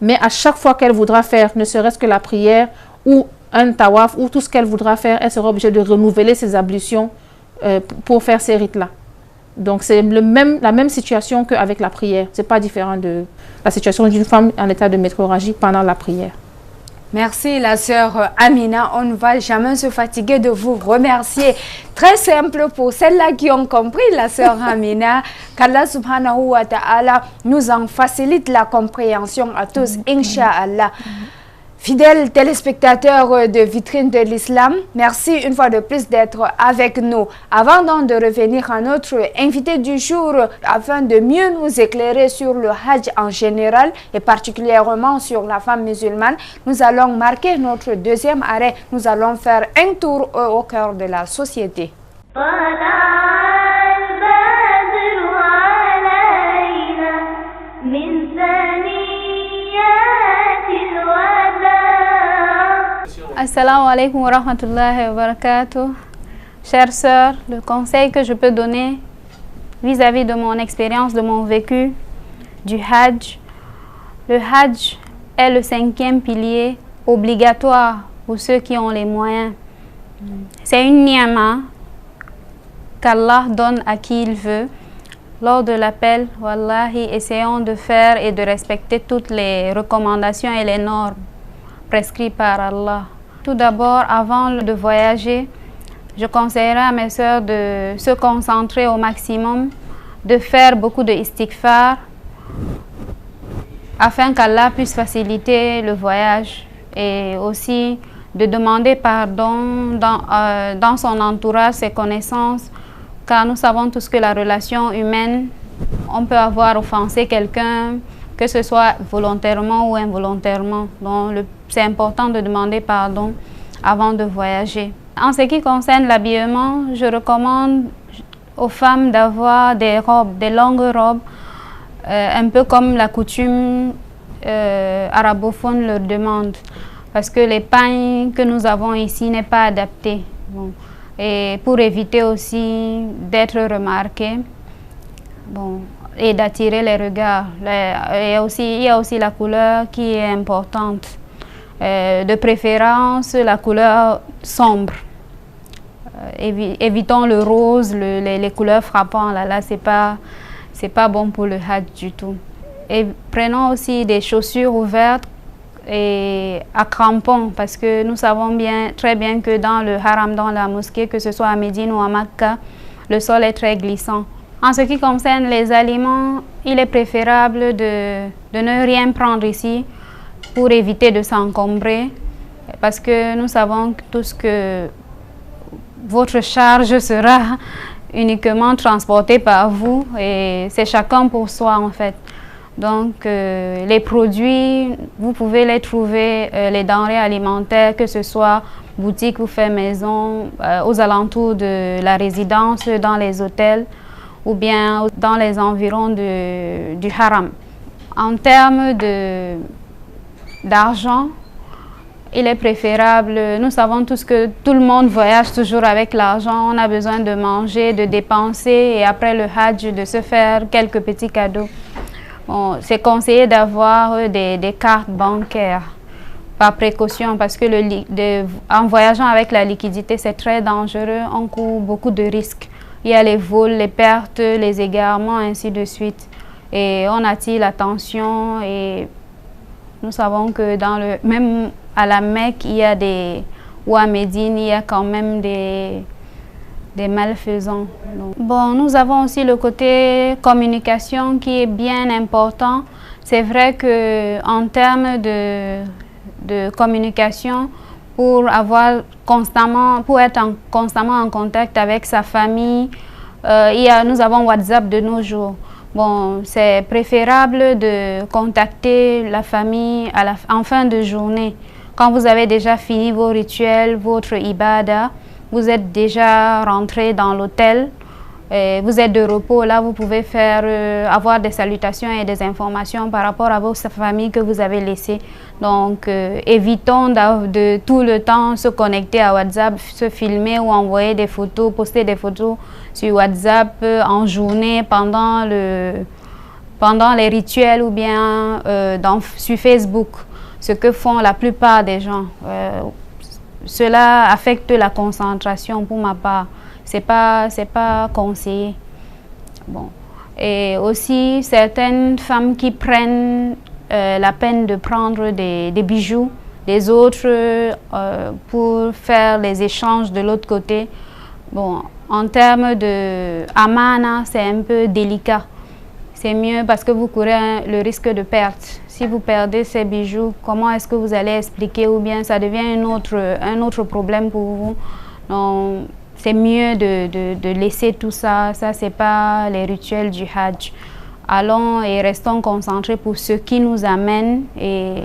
Speaker 4: Mais à chaque fois qu'elle voudra faire, ne serait-ce que la prière ou un tawaf ou tout ce qu'elle voudra faire, elle sera obligée de renouveler ses ablutions pour faire ces rites-là. Donc c'est la même situation qu'avec la prière. Ce n'est pas différent de la situation d'une femme en état de métrorragie pendant la prière.
Speaker 1: Merci la sœur Amina, on ne va jamais se fatiguer de vous remercier. Très simple pour celles-là qui ont compris la sœur Amina, qu'Allah subhanahu wa ta'ala nous en facilite la compréhension à tous, Inch'Allah. Fidèles téléspectateurs de Vitrine de l'Islam, merci une fois de plus d'être avec nous. Avant donc de revenir à notre invité du jour, afin de mieux nous éclairer sur le Hajj en général et particulièrement sur la femme musulmane, nous allons marquer notre deuxième arrêt. Nous allons faire un tour au cœur de la société.
Speaker 6: Assalamu alaikum wa rahmatullahi wa barakatuh. Chères sœurs, le conseil que je peux donner vis-à-vis de mon expérience, de mon vécu du Hajj. Le Hajj est le 5e pilier obligatoire pour ceux qui ont les moyens. C'est une ni'ma qu'Allah donne à qui il veut. Lors de l'appel, wallahi, essayons de faire et de respecter toutes les recommandations et les normes prescrites par Allah. Tout d'abord, avant de voyager, je conseillerais à mes sœurs de se concentrer au maximum, de faire beaucoup de istighfar, afin qu'Allah puisse faciliter le voyage et aussi de demander pardon dans son entourage, ses connaissances, car nous savons tous que la relation humaine, on peut avoir offensé quelqu'un, que ce soit volontairement ou involontairement. Donc, c'est important de demander pardon avant de voyager. En ce qui concerne l'habillement, je recommande aux femmes d'avoir des robes, des longues robes, un peu comme la coutume arabophone leur demande, parce que les pagnes que nous avons ici n'est pas adapté. Bon. Et pour éviter aussi d'être remarqué, bon, et d'attirer les regards. Il y a aussi la couleur qui est importante. De préférence, la couleur sombre. Évitons le rose, les couleurs frappantes. Là, c'est pas bon pour le Hajj du tout. Et prenons aussi des chaussures ouvertes et à crampons, parce que nous savons très bien que dans le haram, dans la mosquée, que ce soit à Médine ou à Makka, le sol est très glissant. En ce qui concerne les aliments, il est préférable de ne rien prendre ici pour éviter de s'encombrer, parce que nous savons tous que votre charge sera uniquement transportée par vous et c'est chacun pour soi en fait. Donc les produits, vous pouvez les trouver, les denrées alimentaires, que ce soit boutique ou fait maison, aux alentours de la résidence, dans les hôtels, ou bien dans les environs du haram. En termes d'argent, il est préférable, nous savons tous que tout le monde voyage toujours avec l'argent, on a besoin de manger, de dépenser et après le Hajj de se faire quelques petits cadeaux. Bon, c'est conseillé d'avoir des cartes bancaires par précaution parce que en voyageant avec la liquidité c'est très dangereux, on court beaucoup de risques. Il y a les vols, les pertes, les égarements, ainsi de suite. Et on attire l'attention et nous savons que même à la Mecque, ou à Médine, il y a quand même des des malfaisants. Donc, bon, nous avons aussi le côté communication qui est bien important. C'est vrai qu'en termes de communication, pour être constamment en contact avec sa famille, nous avons WhatsApp de nos jours. Bon, c'est préférable de contacter la famille en fin de journée. Quand vous avez déjà fini vos rituels, votre ibada, vous êtes déjà rentré dans l'hôtel, vous êtes de repos, là vous pouvez avoir des salutations et des informations par rapport à votre famille que vous avez laissée. Donc évitons de tout le temps se connecter à WhatsApp, se filmer ou envoyer des photos, poster des photos sur WhatsApp en journée pendant les rituels ou bien sur Facebook, ce que font la plupart des gens. Cela affecte la concentration pour ma part. C'est pas conseillé. Bon. Et aussi certaines femmes qui prennent la peine de prendre des bijoux des autres pour faire les échanges de l'autre côté. Bon, en termes de amana, c'est un peu délicat. C'est mieux parce que vous courez le risque de perte. Si vous perdez ces bijoux, comment est-ce que vous allez expliquer, ou bien ça devient un autre problème pour vous. Donc, c'est mieux de laisser tout ça. Ça, c'est pas les rituels du Hajj. Allons et restons concentrés pour ce qui nous amène et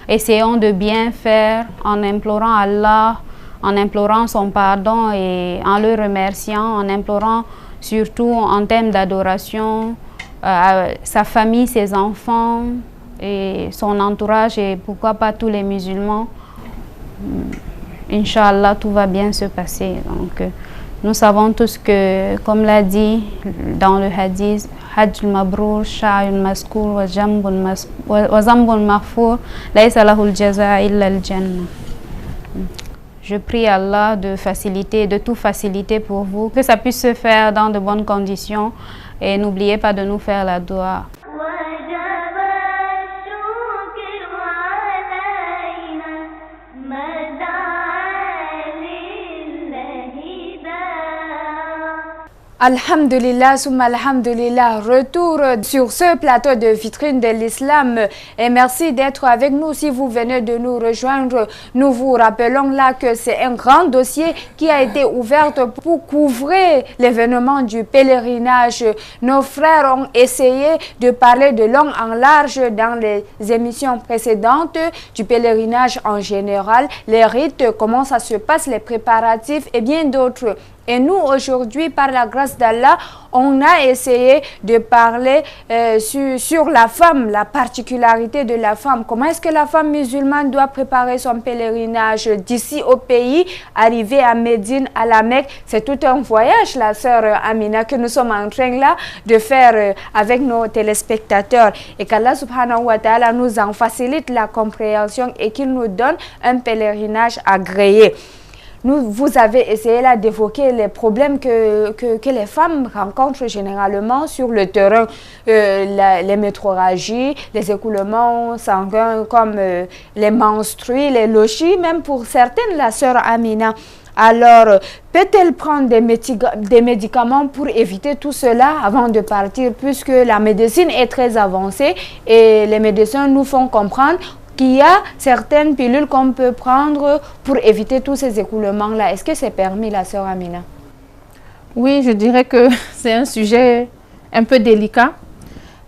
Speaker 6: essayons de bien faire en implorant Allah, en implorant son pardon et en le remerciant, en implorant surtout en termes d'adoration sa famille, ses enfants et son entourage et pourquoi pas tous les musulmans. Inch'Allah, tout va bien se passer. Donc, nous savons tous que, comme l'a dit dans le hadith, Hajj al-Mabrour, Sha'yun Maskour, wa Zambun Maghfour, Laysa lahul jaza illa al-Jannah. Je prie Allah de tout faciliter pour vous, que ça puisse se faire dans de bonnes conditions et n'oubliez pas de nous faire la dua.
Speaker 1: Alhamdulillah, summa alhamdulillah, retour sur ce plateau de vitrine de l'islam et merci d'être avec nous. Si vous venez de nous rejoindre, nous vous rappelons là que c'est un grand dossier qui a été ouvert pour couvrir l'événement du pèlerinage. Nos frères ont essayé de parler de long en large dans les émissions précédentes du pèlerinage en général, les rites, comment ça se passe, les préparatifs et bien d'autres. Et nous, aujourd'hui, par la grâce d'Allah, on a essayé de parler sur la femme, la particularité de la femme. Comment est-ce que la femme musulmane doit préparer son pèlerinage d'ici au pays, arriver à Médine, à la Mecque. C'est tout un voyage, la sœur Amina, que nous sommes en train là de faire avec nos téléspectateurs. Et qu'Allah subhanahu wa ta'ala nous en facilite la compréhension et qu'il nous donne un pèlerinage agréé. Vous avez essayé là d'évoquer les problèmes que les femmes rencontrent généralement sur le terrain, les métrorragies, les écoulements sanguins comme les menstrues, les lochies, même pour certaines, la sœur Amina. Alors, peut-elle prendre des médicaments pour éviter tout cela avant de partir, puisque la médecine est très avancée et les médecins nous font comprendre qu'il y a certaines pilules qu'on peut prendre pour éviter tous ces écoulements-là. Est-ce que c'est permis, la sœur Amina?
Speaker 4: Oui, je dirais que c'est un sujet un peu délicat.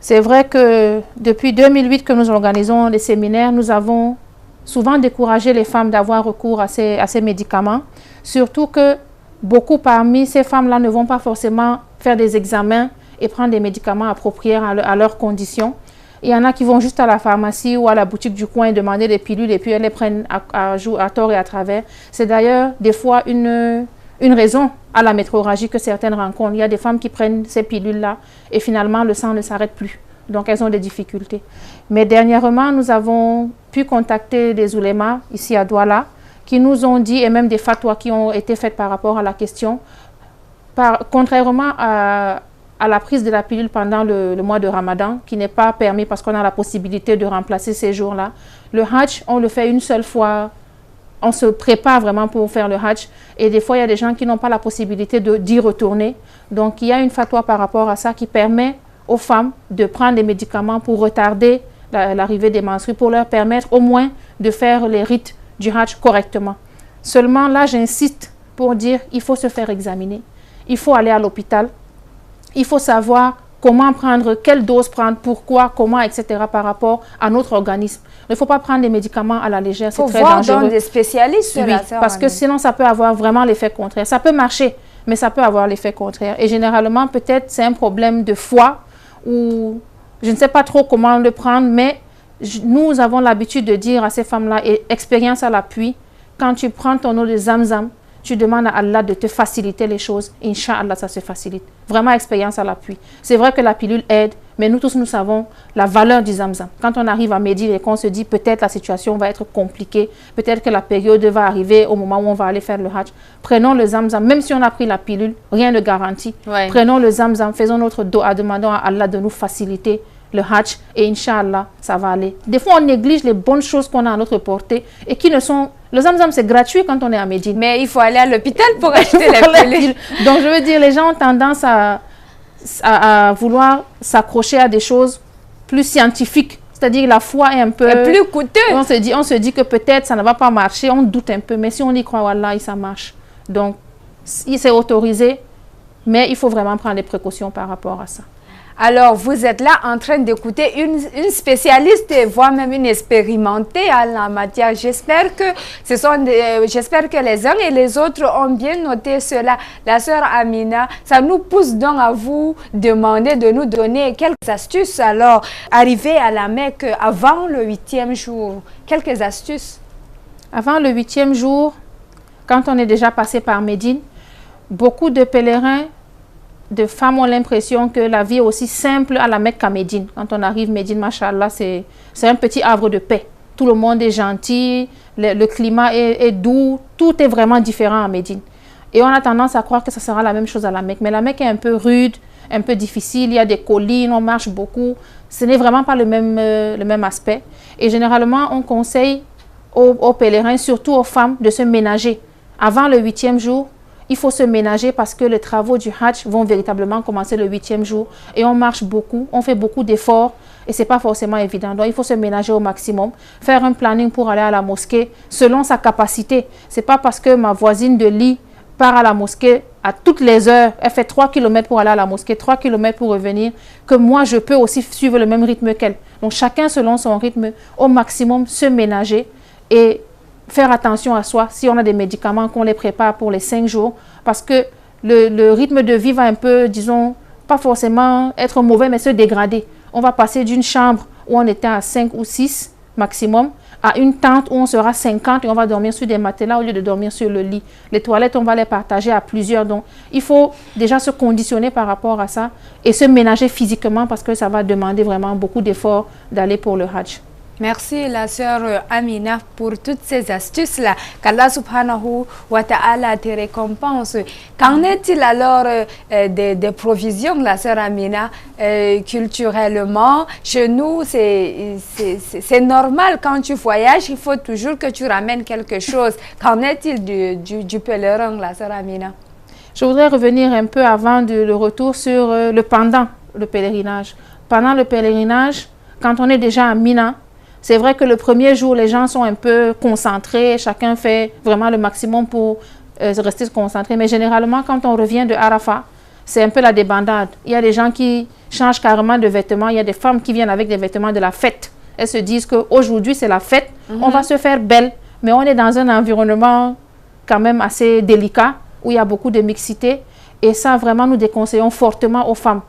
Speaker 4: C'est vrai que depuis 2008 que nous organisons les séminaires, nous avons souvent découragé les femmes d'avoir recours à ces médicaments. Surtout que beaucoup parmi ces femmes-là ne vont pas forcément faire des examens et prendre des médicaments appropriés à leurs conditions. Il y en a qui vont juste à la pharmacie ou à la boutique du coin demander des pilules et puis elles les prennent à tort et à travers. C'est d'ailleurs des fois une raison à la métrorragie que certaines rencontrent. Il y a des femmes qui prennent ces pilules-là et finalement le sang ne s'arrête plus. Donc elles ont des difficultés. Mais dernièrement, nous avons pu contacter des oulémas ici à Douala qui nous ont dit, et même des fatwas qui ont été faites par rapport à la question, contrairement à la prise de la pilule pendant le mois de Ramadan, qui n'est pas permis parce qu'on a la possibilité de remplacer ces jours-là. Le Hajj, on le fait une seule fois on se prépare vraiment pour faire le Hajj. Et des fois, il y a des gens qui n'ont pas la possibilité d'y retourner. Donc, il y a une fatwa par rapport à ça qui permet aux femmes de prendre des médicaments pour retarder l'arrivée des menstrues, pour leur permettre au moins de faire les rites du Hajj correctement. Seulement, là, j'insiste pour dire qu'il faut se faire examiner. Il faut aller à l'hôpital. Il faut savoir comment prendre, quelle dose prendre, pourquoi, comment, etc. par rapport à notre organisme. Il ne faut pas prendre des médicaments à la légère, c'est très dangereux. Il faut voir
Speaker 1: dans des spécialistes.
Speaker 4: Oui, parce que sinon, ça peut avoir vraiment l'effet contraire. Ça peut marcher, mais ça peut avoir l'effet contraire. Et généralement, peut-être, c'est un problème de foie ou je ne sais pas trop comment le prendre, mais nous avons l'habitude de dire à ces femmes-là, et expérience à l'appui, quand tu prends ton eau de Zamzam, tu demandes à Allah de te faciliter les choses. Inch'Allah, ça se facilite. Vraiment, expérience à l'appui. C'est vrai que la pilule aide, mais nous tous, nous savons la valeur du Zamzam. Quand on arrive à Médine et qu'on se dit peut-être la situation va être compliquée, peut-être que la période va arriver au moment où on va aller faire le Hajj, prenons le Zamzam. Même si on a pris la pilule, rien ne garantit. Ouais. Prenons le Zamzam, faisons notre doa, demandons à Allah de nous faciliter le Hajj et Inch'Allah, ça va aller. Des fois, on néglige les bonnes choses qu'on a à notre portée et qui ne sont... Le Zamzam, c'est gratuit quand on est à Médine.
Speaker 1: Mais il faut aller à l'hôpital pour acheter les pilules.
Speaker 4: Donc, je veux dire, les gens ont tendance à vouloir s'accrocher à des choses plus scientifiques. C'est-à-dire la foi est un peu...
Speaker 1: Et plus coûteux.
Speaker 4: On se dit que peut-être ça ne va pas marcher, on doute un peu. Mais si on y croit, Wallah, ça marche. Donc, c'est autorisé, mais il faut vraiment prendre des précautions par rapport à ça.
Speaker 1: Alors, vous êtes là en train d'écouter une spécialiste, voire même une expérimentée en la matière. J'espère que les uns et les autres ont bien noté cela. La sœur Amina, ça nous pousse donc à vous demander de nous donner quelques astuces. Alors, arriver à la Mecque avant le 8e jour, quelques astuces.
Speaker 4: Avant le 8e jour, quand on est déjà passé par Médine, beaucoup de pèlerins, de femmes ont l'impression que la vie est aussi simple à la Mecque qu'à Médine. Quand on arrive Médine, machallah, c'est un petit havre de paix. Tout le monde est gentil, le climat est doux, tout est vraiment différent à Médine. Et on a tendance à croire que ça sera la même chose à la Mecque. Mais la Mecque est un peu rude, un peu difficile, il y a des collines, on marche beaucoup. Ce n'est vraiment pas le même aspect. Et généralement, on conseille aux pèlerins, surtout aux femmes, de se ménager. Avant le 8e jour, il faut se ménager parce que les travaux du Hajj vont véritablement commencer le 8e jour. Et on marche beaucoup, on fait beaucoup d'efforts et ce n'est pas forcément évident. Donc il faut se ménager au maximum, faire un planning pour aller à la mosquée selon sa capacité. Ce n'est pas parce que ma voisine de lit part à la mosquée à toutes les heures, elle fait 3 km pour aller à la mosquée, 3 km pour revenir, que moi je peux aussi suivre le même rythme qu'elle. Donc chacun selon son rythme, au maximum se ménager et faire attention à soi, si on a des médicaments, qu'on les prépare pour les 5 jours, parce que le rythme de vie va un peu, disons, pas forcément être mauvais, mais se dégrader. On va passer d'une chambre où on était à 5 ou 6 maximum, à une tente où on sera 50 et on va dormir sur des matelas au lieu de dormir sur le lit. Les toilettes, on va les partager à plusieurs. Donc, il faut déjà se conditionner par rapport à ça et se ménager physiquement parce que ça va demander vraiment beaucoup d'efforts d'aller pour le Hajj.
Speaker 1: Merci la sœur Amina pour toutes ces astuces-là. Qu'Allah subhanahu wa ta'ala te récompense. Qu'en est-il alors des provisions, la sœur Amina, culturellement? Chez nous, c'est normal quand tu voyages, il faut toujours que tu ramènes quelque chose. Qu'en est-il du pèlerin, la sœur Amina?
Speaker 4: Je voudrais revenir un peu avant le retour sur le pendant le pèlerinage. Pendant le pèlerinage, quand on est déjà à Mina, c'est vrai que le premier jour, les gens sont un peu concentrés, chacun fait vraiment le maximum pour rester concentré. Mais généralement, quand on revient de Arafat, c'est un peu la débandade. Il y a des gens qui changent carrément de vêtements, il y a des femmes qui viennent avec des vêtements de la fête. Elles se disent qu'aujourd'hui, c'est la fête, on va se faire belle. Mais on est dans un environnement quand même assez délicat, où il y a beaucoup de mixité. Et ça, vraiment, nous déconseillons fortement aux femmes.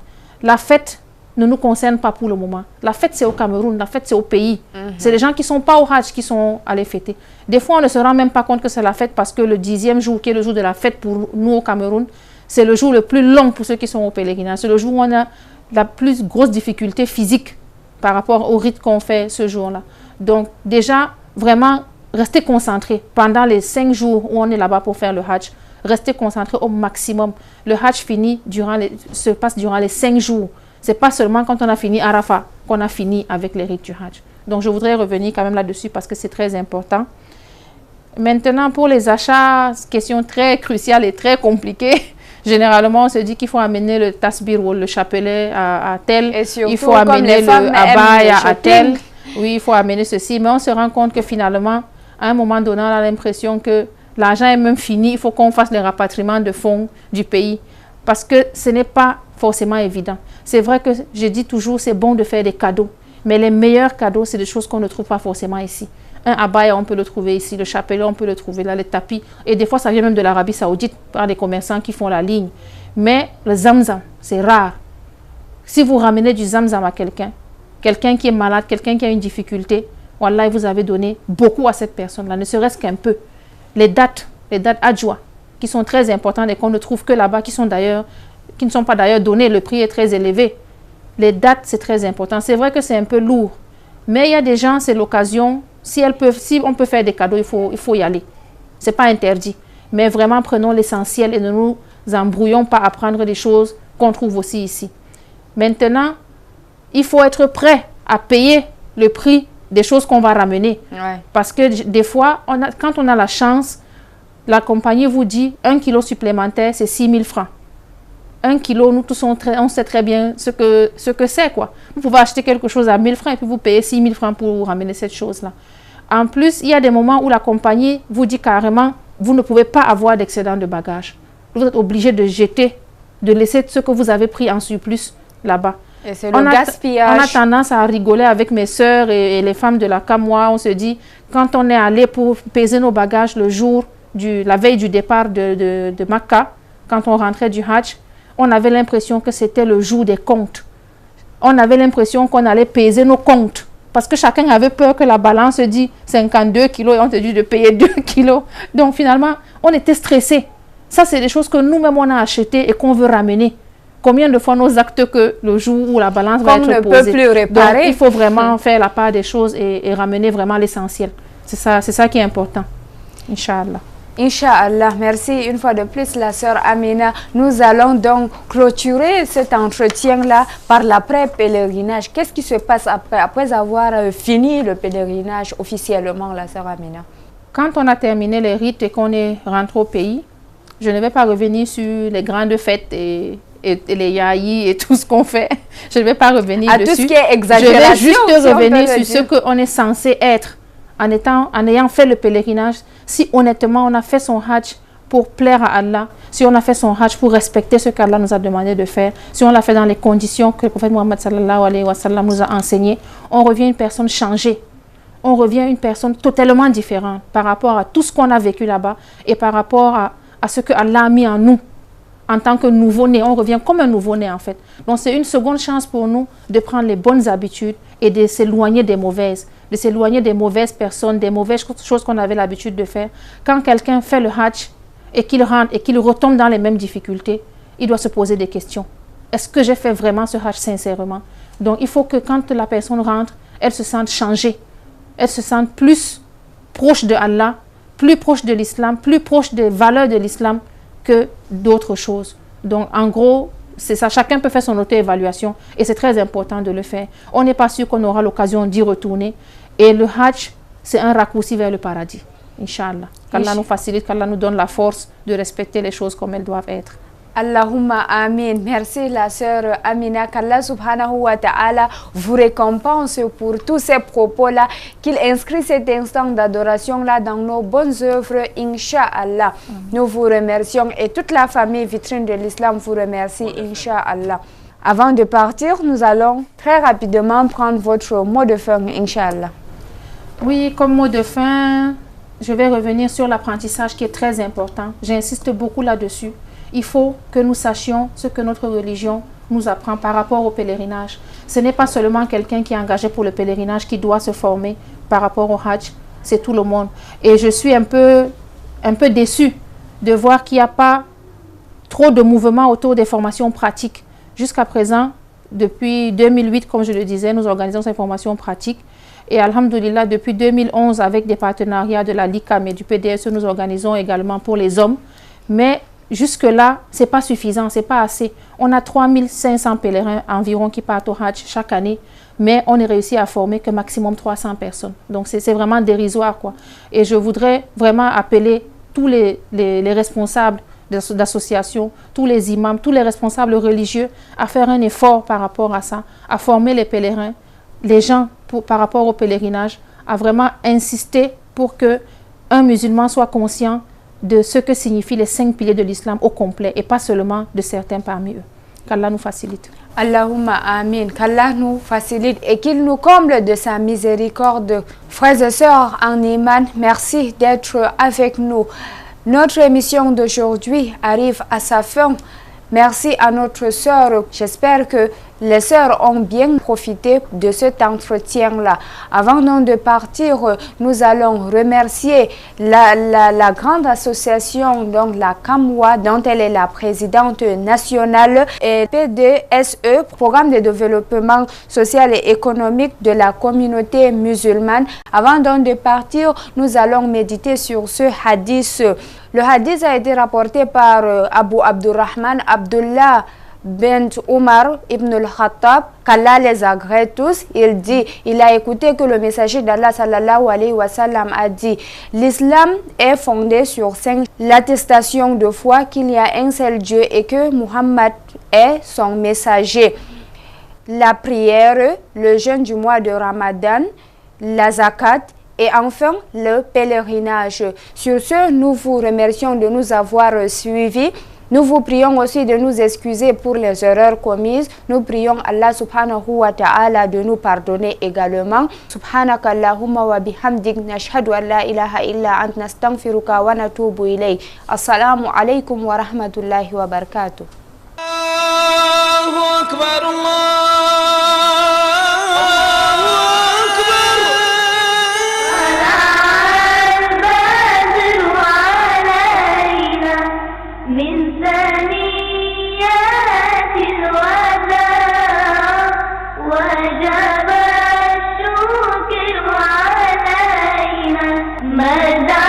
Speaker 4: La fête ne nous concerne pas pour le moment. La fête, c'est au Cameroun, la fête, c'est au pays. C'est les gens qui ne sont pas au Hajj qui sont allés fêter. Des fois, on ne se rend même pas compte que c'est la fête parce que le 10e jour, qui est le jour de la fête pour nous au Cameroun, c'est le jour le plus long pour ceux qui sont au pèlerinage. C'est le jour où on a la plus grosse difficulté physique par rapport au rite qu'on fait ce jour-là. Donc, déjà, vraiment, restez concentrés pendant les 5 jours où on est là-bas pour faire le Hajj. Restez concentrés au maximum. Le Hajj se passe durant les 5 jours. Ce n'est pas seulement quand on a fini Arafat qu'on a fini avec les rites du Hajj. Donc, je voudrais revenir quand même là-dessus parce que c'est très important. Maintenant, pour les achats, question très cruciale et très compliquée. Généralement, on se dit qu'il faut amener le tasbir ou le chapelet à tel.
Speaker 1: Et surtout,
Speaker 4: il faut amener le abaya à tel.
Speaker 1: shopping.
Speaker 4: Oui, il faut amener ceci. Mais on se rend compte que finalement, à un moment donné, on a l'impression que l'argent est même fini. Il faut qu'on fasse les rapatriements de fonds du pays. Parce que ce n'est pas forcément évident. C'est vrai que je dis toujours, c'est bon de faire des cadeaux. Mais les meilleurs cadeaux, c'est des choses qu'on ne trouve pas forcément ici. Un abaya, on peut le trouver ici. Le chapelet, on peut le trouver là. Les tapis. Et des fois, ça vient même de l'Arabie Saoudite par des commerçants qui font la ligne. Mais le zamzam, c'est rare. Si vous ramenez du zamzam à quelqu'un qui est malade, quelqu'un qui a une difficulté, wallah, vous avez donné beaucoup à cette personne-là, ne serait-ce qu'un peu. Les dates adjoua, qui sont très importantes et qu'on ne trouve que là-bas, qui ne sont pas d'ailleurs données, le prix est très élevé. Les dates, c'est très important. C'est vrai que c'est un peu lourd, mais il y a des gens, c'est l'occasion. Si on peut faire des cadeaux, il faut y aller. Ce n'est pas interdit. Mais vraiment, prenons l'essentiel et ne nous embrouillons pas à prendre des choses qu'on trouve aussi ici. Maintenant, il faut être prêt à payer le prix des choses qu'on va ramener.
Speaker 1: Ouais.
Speaker 4: Parce que des fois, quand on a la chance, la compagnie vous dit 1 kilo supplémentaire, c'est 6 000 francs. 1 kilo, nous tous, on sait très bien ce que c'est, quoi. Vous pouvez acheter quelque chose à 1 000 francs et puis vous payez 6 000 francs pour ramener cette chose-là. En plus, il y a des moments où la compagnie vous dit carrément, vous ne pouvez pas avoir d'excédent de bagages. Vous êtes obligé de jeter, de laisser ce que vous avez pris en surplus là-bas.
Speaker 1: Et c'est le gaspillage.
Speaker 4: On a tendance à rigoler avec mes sœurs et les femmes de la Kamwa. On se dit, quand on est allé pour peser nos bagages la veille du départ de Makka, quand on rentrait du Hajj, on avait l'impression que c'était le jour des comptes. On avait l'impression qu'on allait peser nos comptes. Parce que chacun avait peur que la balance dit 52 kilos et on te dit de payer 2 kilos. Donc finalement, on était stressés. Ça, c'est des choses que nous-mêmes, on a achetées et qu'on veut ramener. Combien de fois nos actes que le jour où la balance va être posée.
Speaker 1: On ne peut plus réparer.
Speaker 4: Donc, il faut vraiment faire la part des choses et ramener vraiment l'essentiel. C'est ça qui est important. Inch'Allah.
Speaker 1: Inch'Allah, merci une fois de plus la sœur Amina. Nous allons donc clôturer cet entretien-là par l'après-pèlerinage. Qu'est-ce qui se passe après avoir fini le pèlerinage officiellement, la sœur Amina?
Speaker 4: Quand on a terminé les rites et qu'on est rentré au pays, je ne vais pas revenir sur les grandes fêtes et les yaïs et tout ce qu'on fait. Je ne vais pas revenir dessus.
Speaker 1: Tout ce qui est exagération.
Speaker 4: Je vais juste revenir sur ce qu'on est censé être en ayant fait le pèlerinage. Si honnêtement on a fait son hajj pour plaire à Allah, si on a fait son hajj pour respecter ce qu'Allah nous a demandé de faire, si on l'a fait dans les conditions que le prophète Mohammed sallallahu alayhi wa sallam nous a enseignées, on revient une personne changée. On revient une personne totalement différente par rapport à tout ce qu'on a vécu là-bas et par rapport à ce que Allah a mis en nous. En tant que nouveau-né, on revient comme un nouveau-né en fait. Donc c'est une seconde chance pour nous de prendre les bonnes habitudes et de s'éloigner des mauvaises, personnes, des mauvaises choses qu'on avait l'habitude de faire. Quand quelqu'un fait le hajj et qu'il rentre et qu'il retombe dans les mêmes difficultés, il doit se poser des questions. Est-ce que j'ai fait vraiment ce hajj sincèrement? Donc il faut que quand la personne rentre, elle se sente changée, elle se sente plus proche de Allah, plus proche de l'islam, plus proche des valeurs de l'islam que d'autres choses. Donc en gros, c'est ça, chacun peut faire son auto-évaluation et c'est très important de le faire. On n'est pas sûr qu'on aura l'occasion d'y retourner et le hajj, c'est un raccourci vers le paradis, Inch'Allah. Qu'Allah nous facilite, qu'Allah nous donne la force de respecter les choses comme elles doivent être.
Speaker 1: Allahumma amin. Merci la sœur Amina. Qu'Allah subhanahu wa ta'ala vous récompense pour tous ces propos-là, qu'il inscrit cet instant d'adoration-là dans nos bonnes œuvres, Inch'Allah. Nous vous remercions et toute la famille vitrine de l'islam vous remercie, Inch'Allah. Avant de partir, nous allons très rapidement prendre votre mot de fin, Inch'Allah.
Speaker 4: Oui, comme mot de fin, je vais revenir sur l'apprentissage qui est très important. J'insiste beaucoup là-dessus. Il faut que nous sachions ce que notre religion nous apprend par rapport au pèlerinage. Ce n'est pas seulement quelqu'un qui est engagé pour le pèlerinage qui doit se former par rapport au hajj, c'est tout le monde. Et je suis un peu déçue de voir qu'il n'y a pas trop de mouvements autour des formations pratiques. Jusqu'à présent, depuis 2008, comme je le disais, nous organisons ces formations pratiques. Et alhamdoulilah, depuis 2011, avec des partenariats de la LICAM et du PDSE, nous organisons également pour les hommes. Mais jusque-là, ce n'est pas suffisant, ce n'est pas assez. On a 3500 pèlerins environ qui partent au Hajj chaque année, mais on est réussi à former que maximum 300 personnes. Donc, c'est vraiment dérisoire, quoi. Et je voudrais vraiment appeler tous les responsables d'associations, tous les imams, tous les responsables religieux à faire un effort par rapport à ça, à former les pèlerins, les gens par rapport au pèlerinage, à vraiment insister pour que un musulman soit conscient de ce que signifient les 5 piliers de l'islam au complet et pas seulement de certains parmi eux. Qu'Allah nous facilite.
Speaker 1: Allahumma amin. Qu'Allah nous facilite et qu'il nous comble de sa miséricorde. Frères et sœurs en iman, merci d'être avec nous. Notre émission d'aujourd'hui arrive à sa fin. Merci à notre sœur. J'espère que les sœurs ont bien profité de cet entretien-là. Avant donc de partir, nous allons remercier la grande association, donc la CAMWA, dont elle est la présidente nationale, et PDSE, Programme de développement social et économique de la communauté musulmane. Avant donc de partir, nous allons méditer sur ce hadith. Le hadith a été rapporté par Abu Abdurrahman Abdullah bint Omar ibn al-Khattab, qu'Allah les agrée tous. Il dit, il a écouté que le messager d'Allah sallallahu alayhi wa sallam a dit: l'islam est fondé sur 5, l'attestation de foi qu'il y a un seul Dieu et que Muhammad est son messager, la prière, le jeûne du mois de Ramadan, la zakat et enfin le pèlerinage. Sur ce, nous vous remercions de nous avoir suivis. Nous vous prions aussi de nous excuser pour les erreurs commises. Nous prions Allah subhanahu wa ta'ala de nous pardonner également. Subhanaka Allahumma wa bihamdik nashhadu an la ilaha illa ant nastaghfiruka wa natubu ilayk. Assalamu alaikum wa rahmatullahi wa barakatuh. Allahu akbar,
Speaker 3: ماذا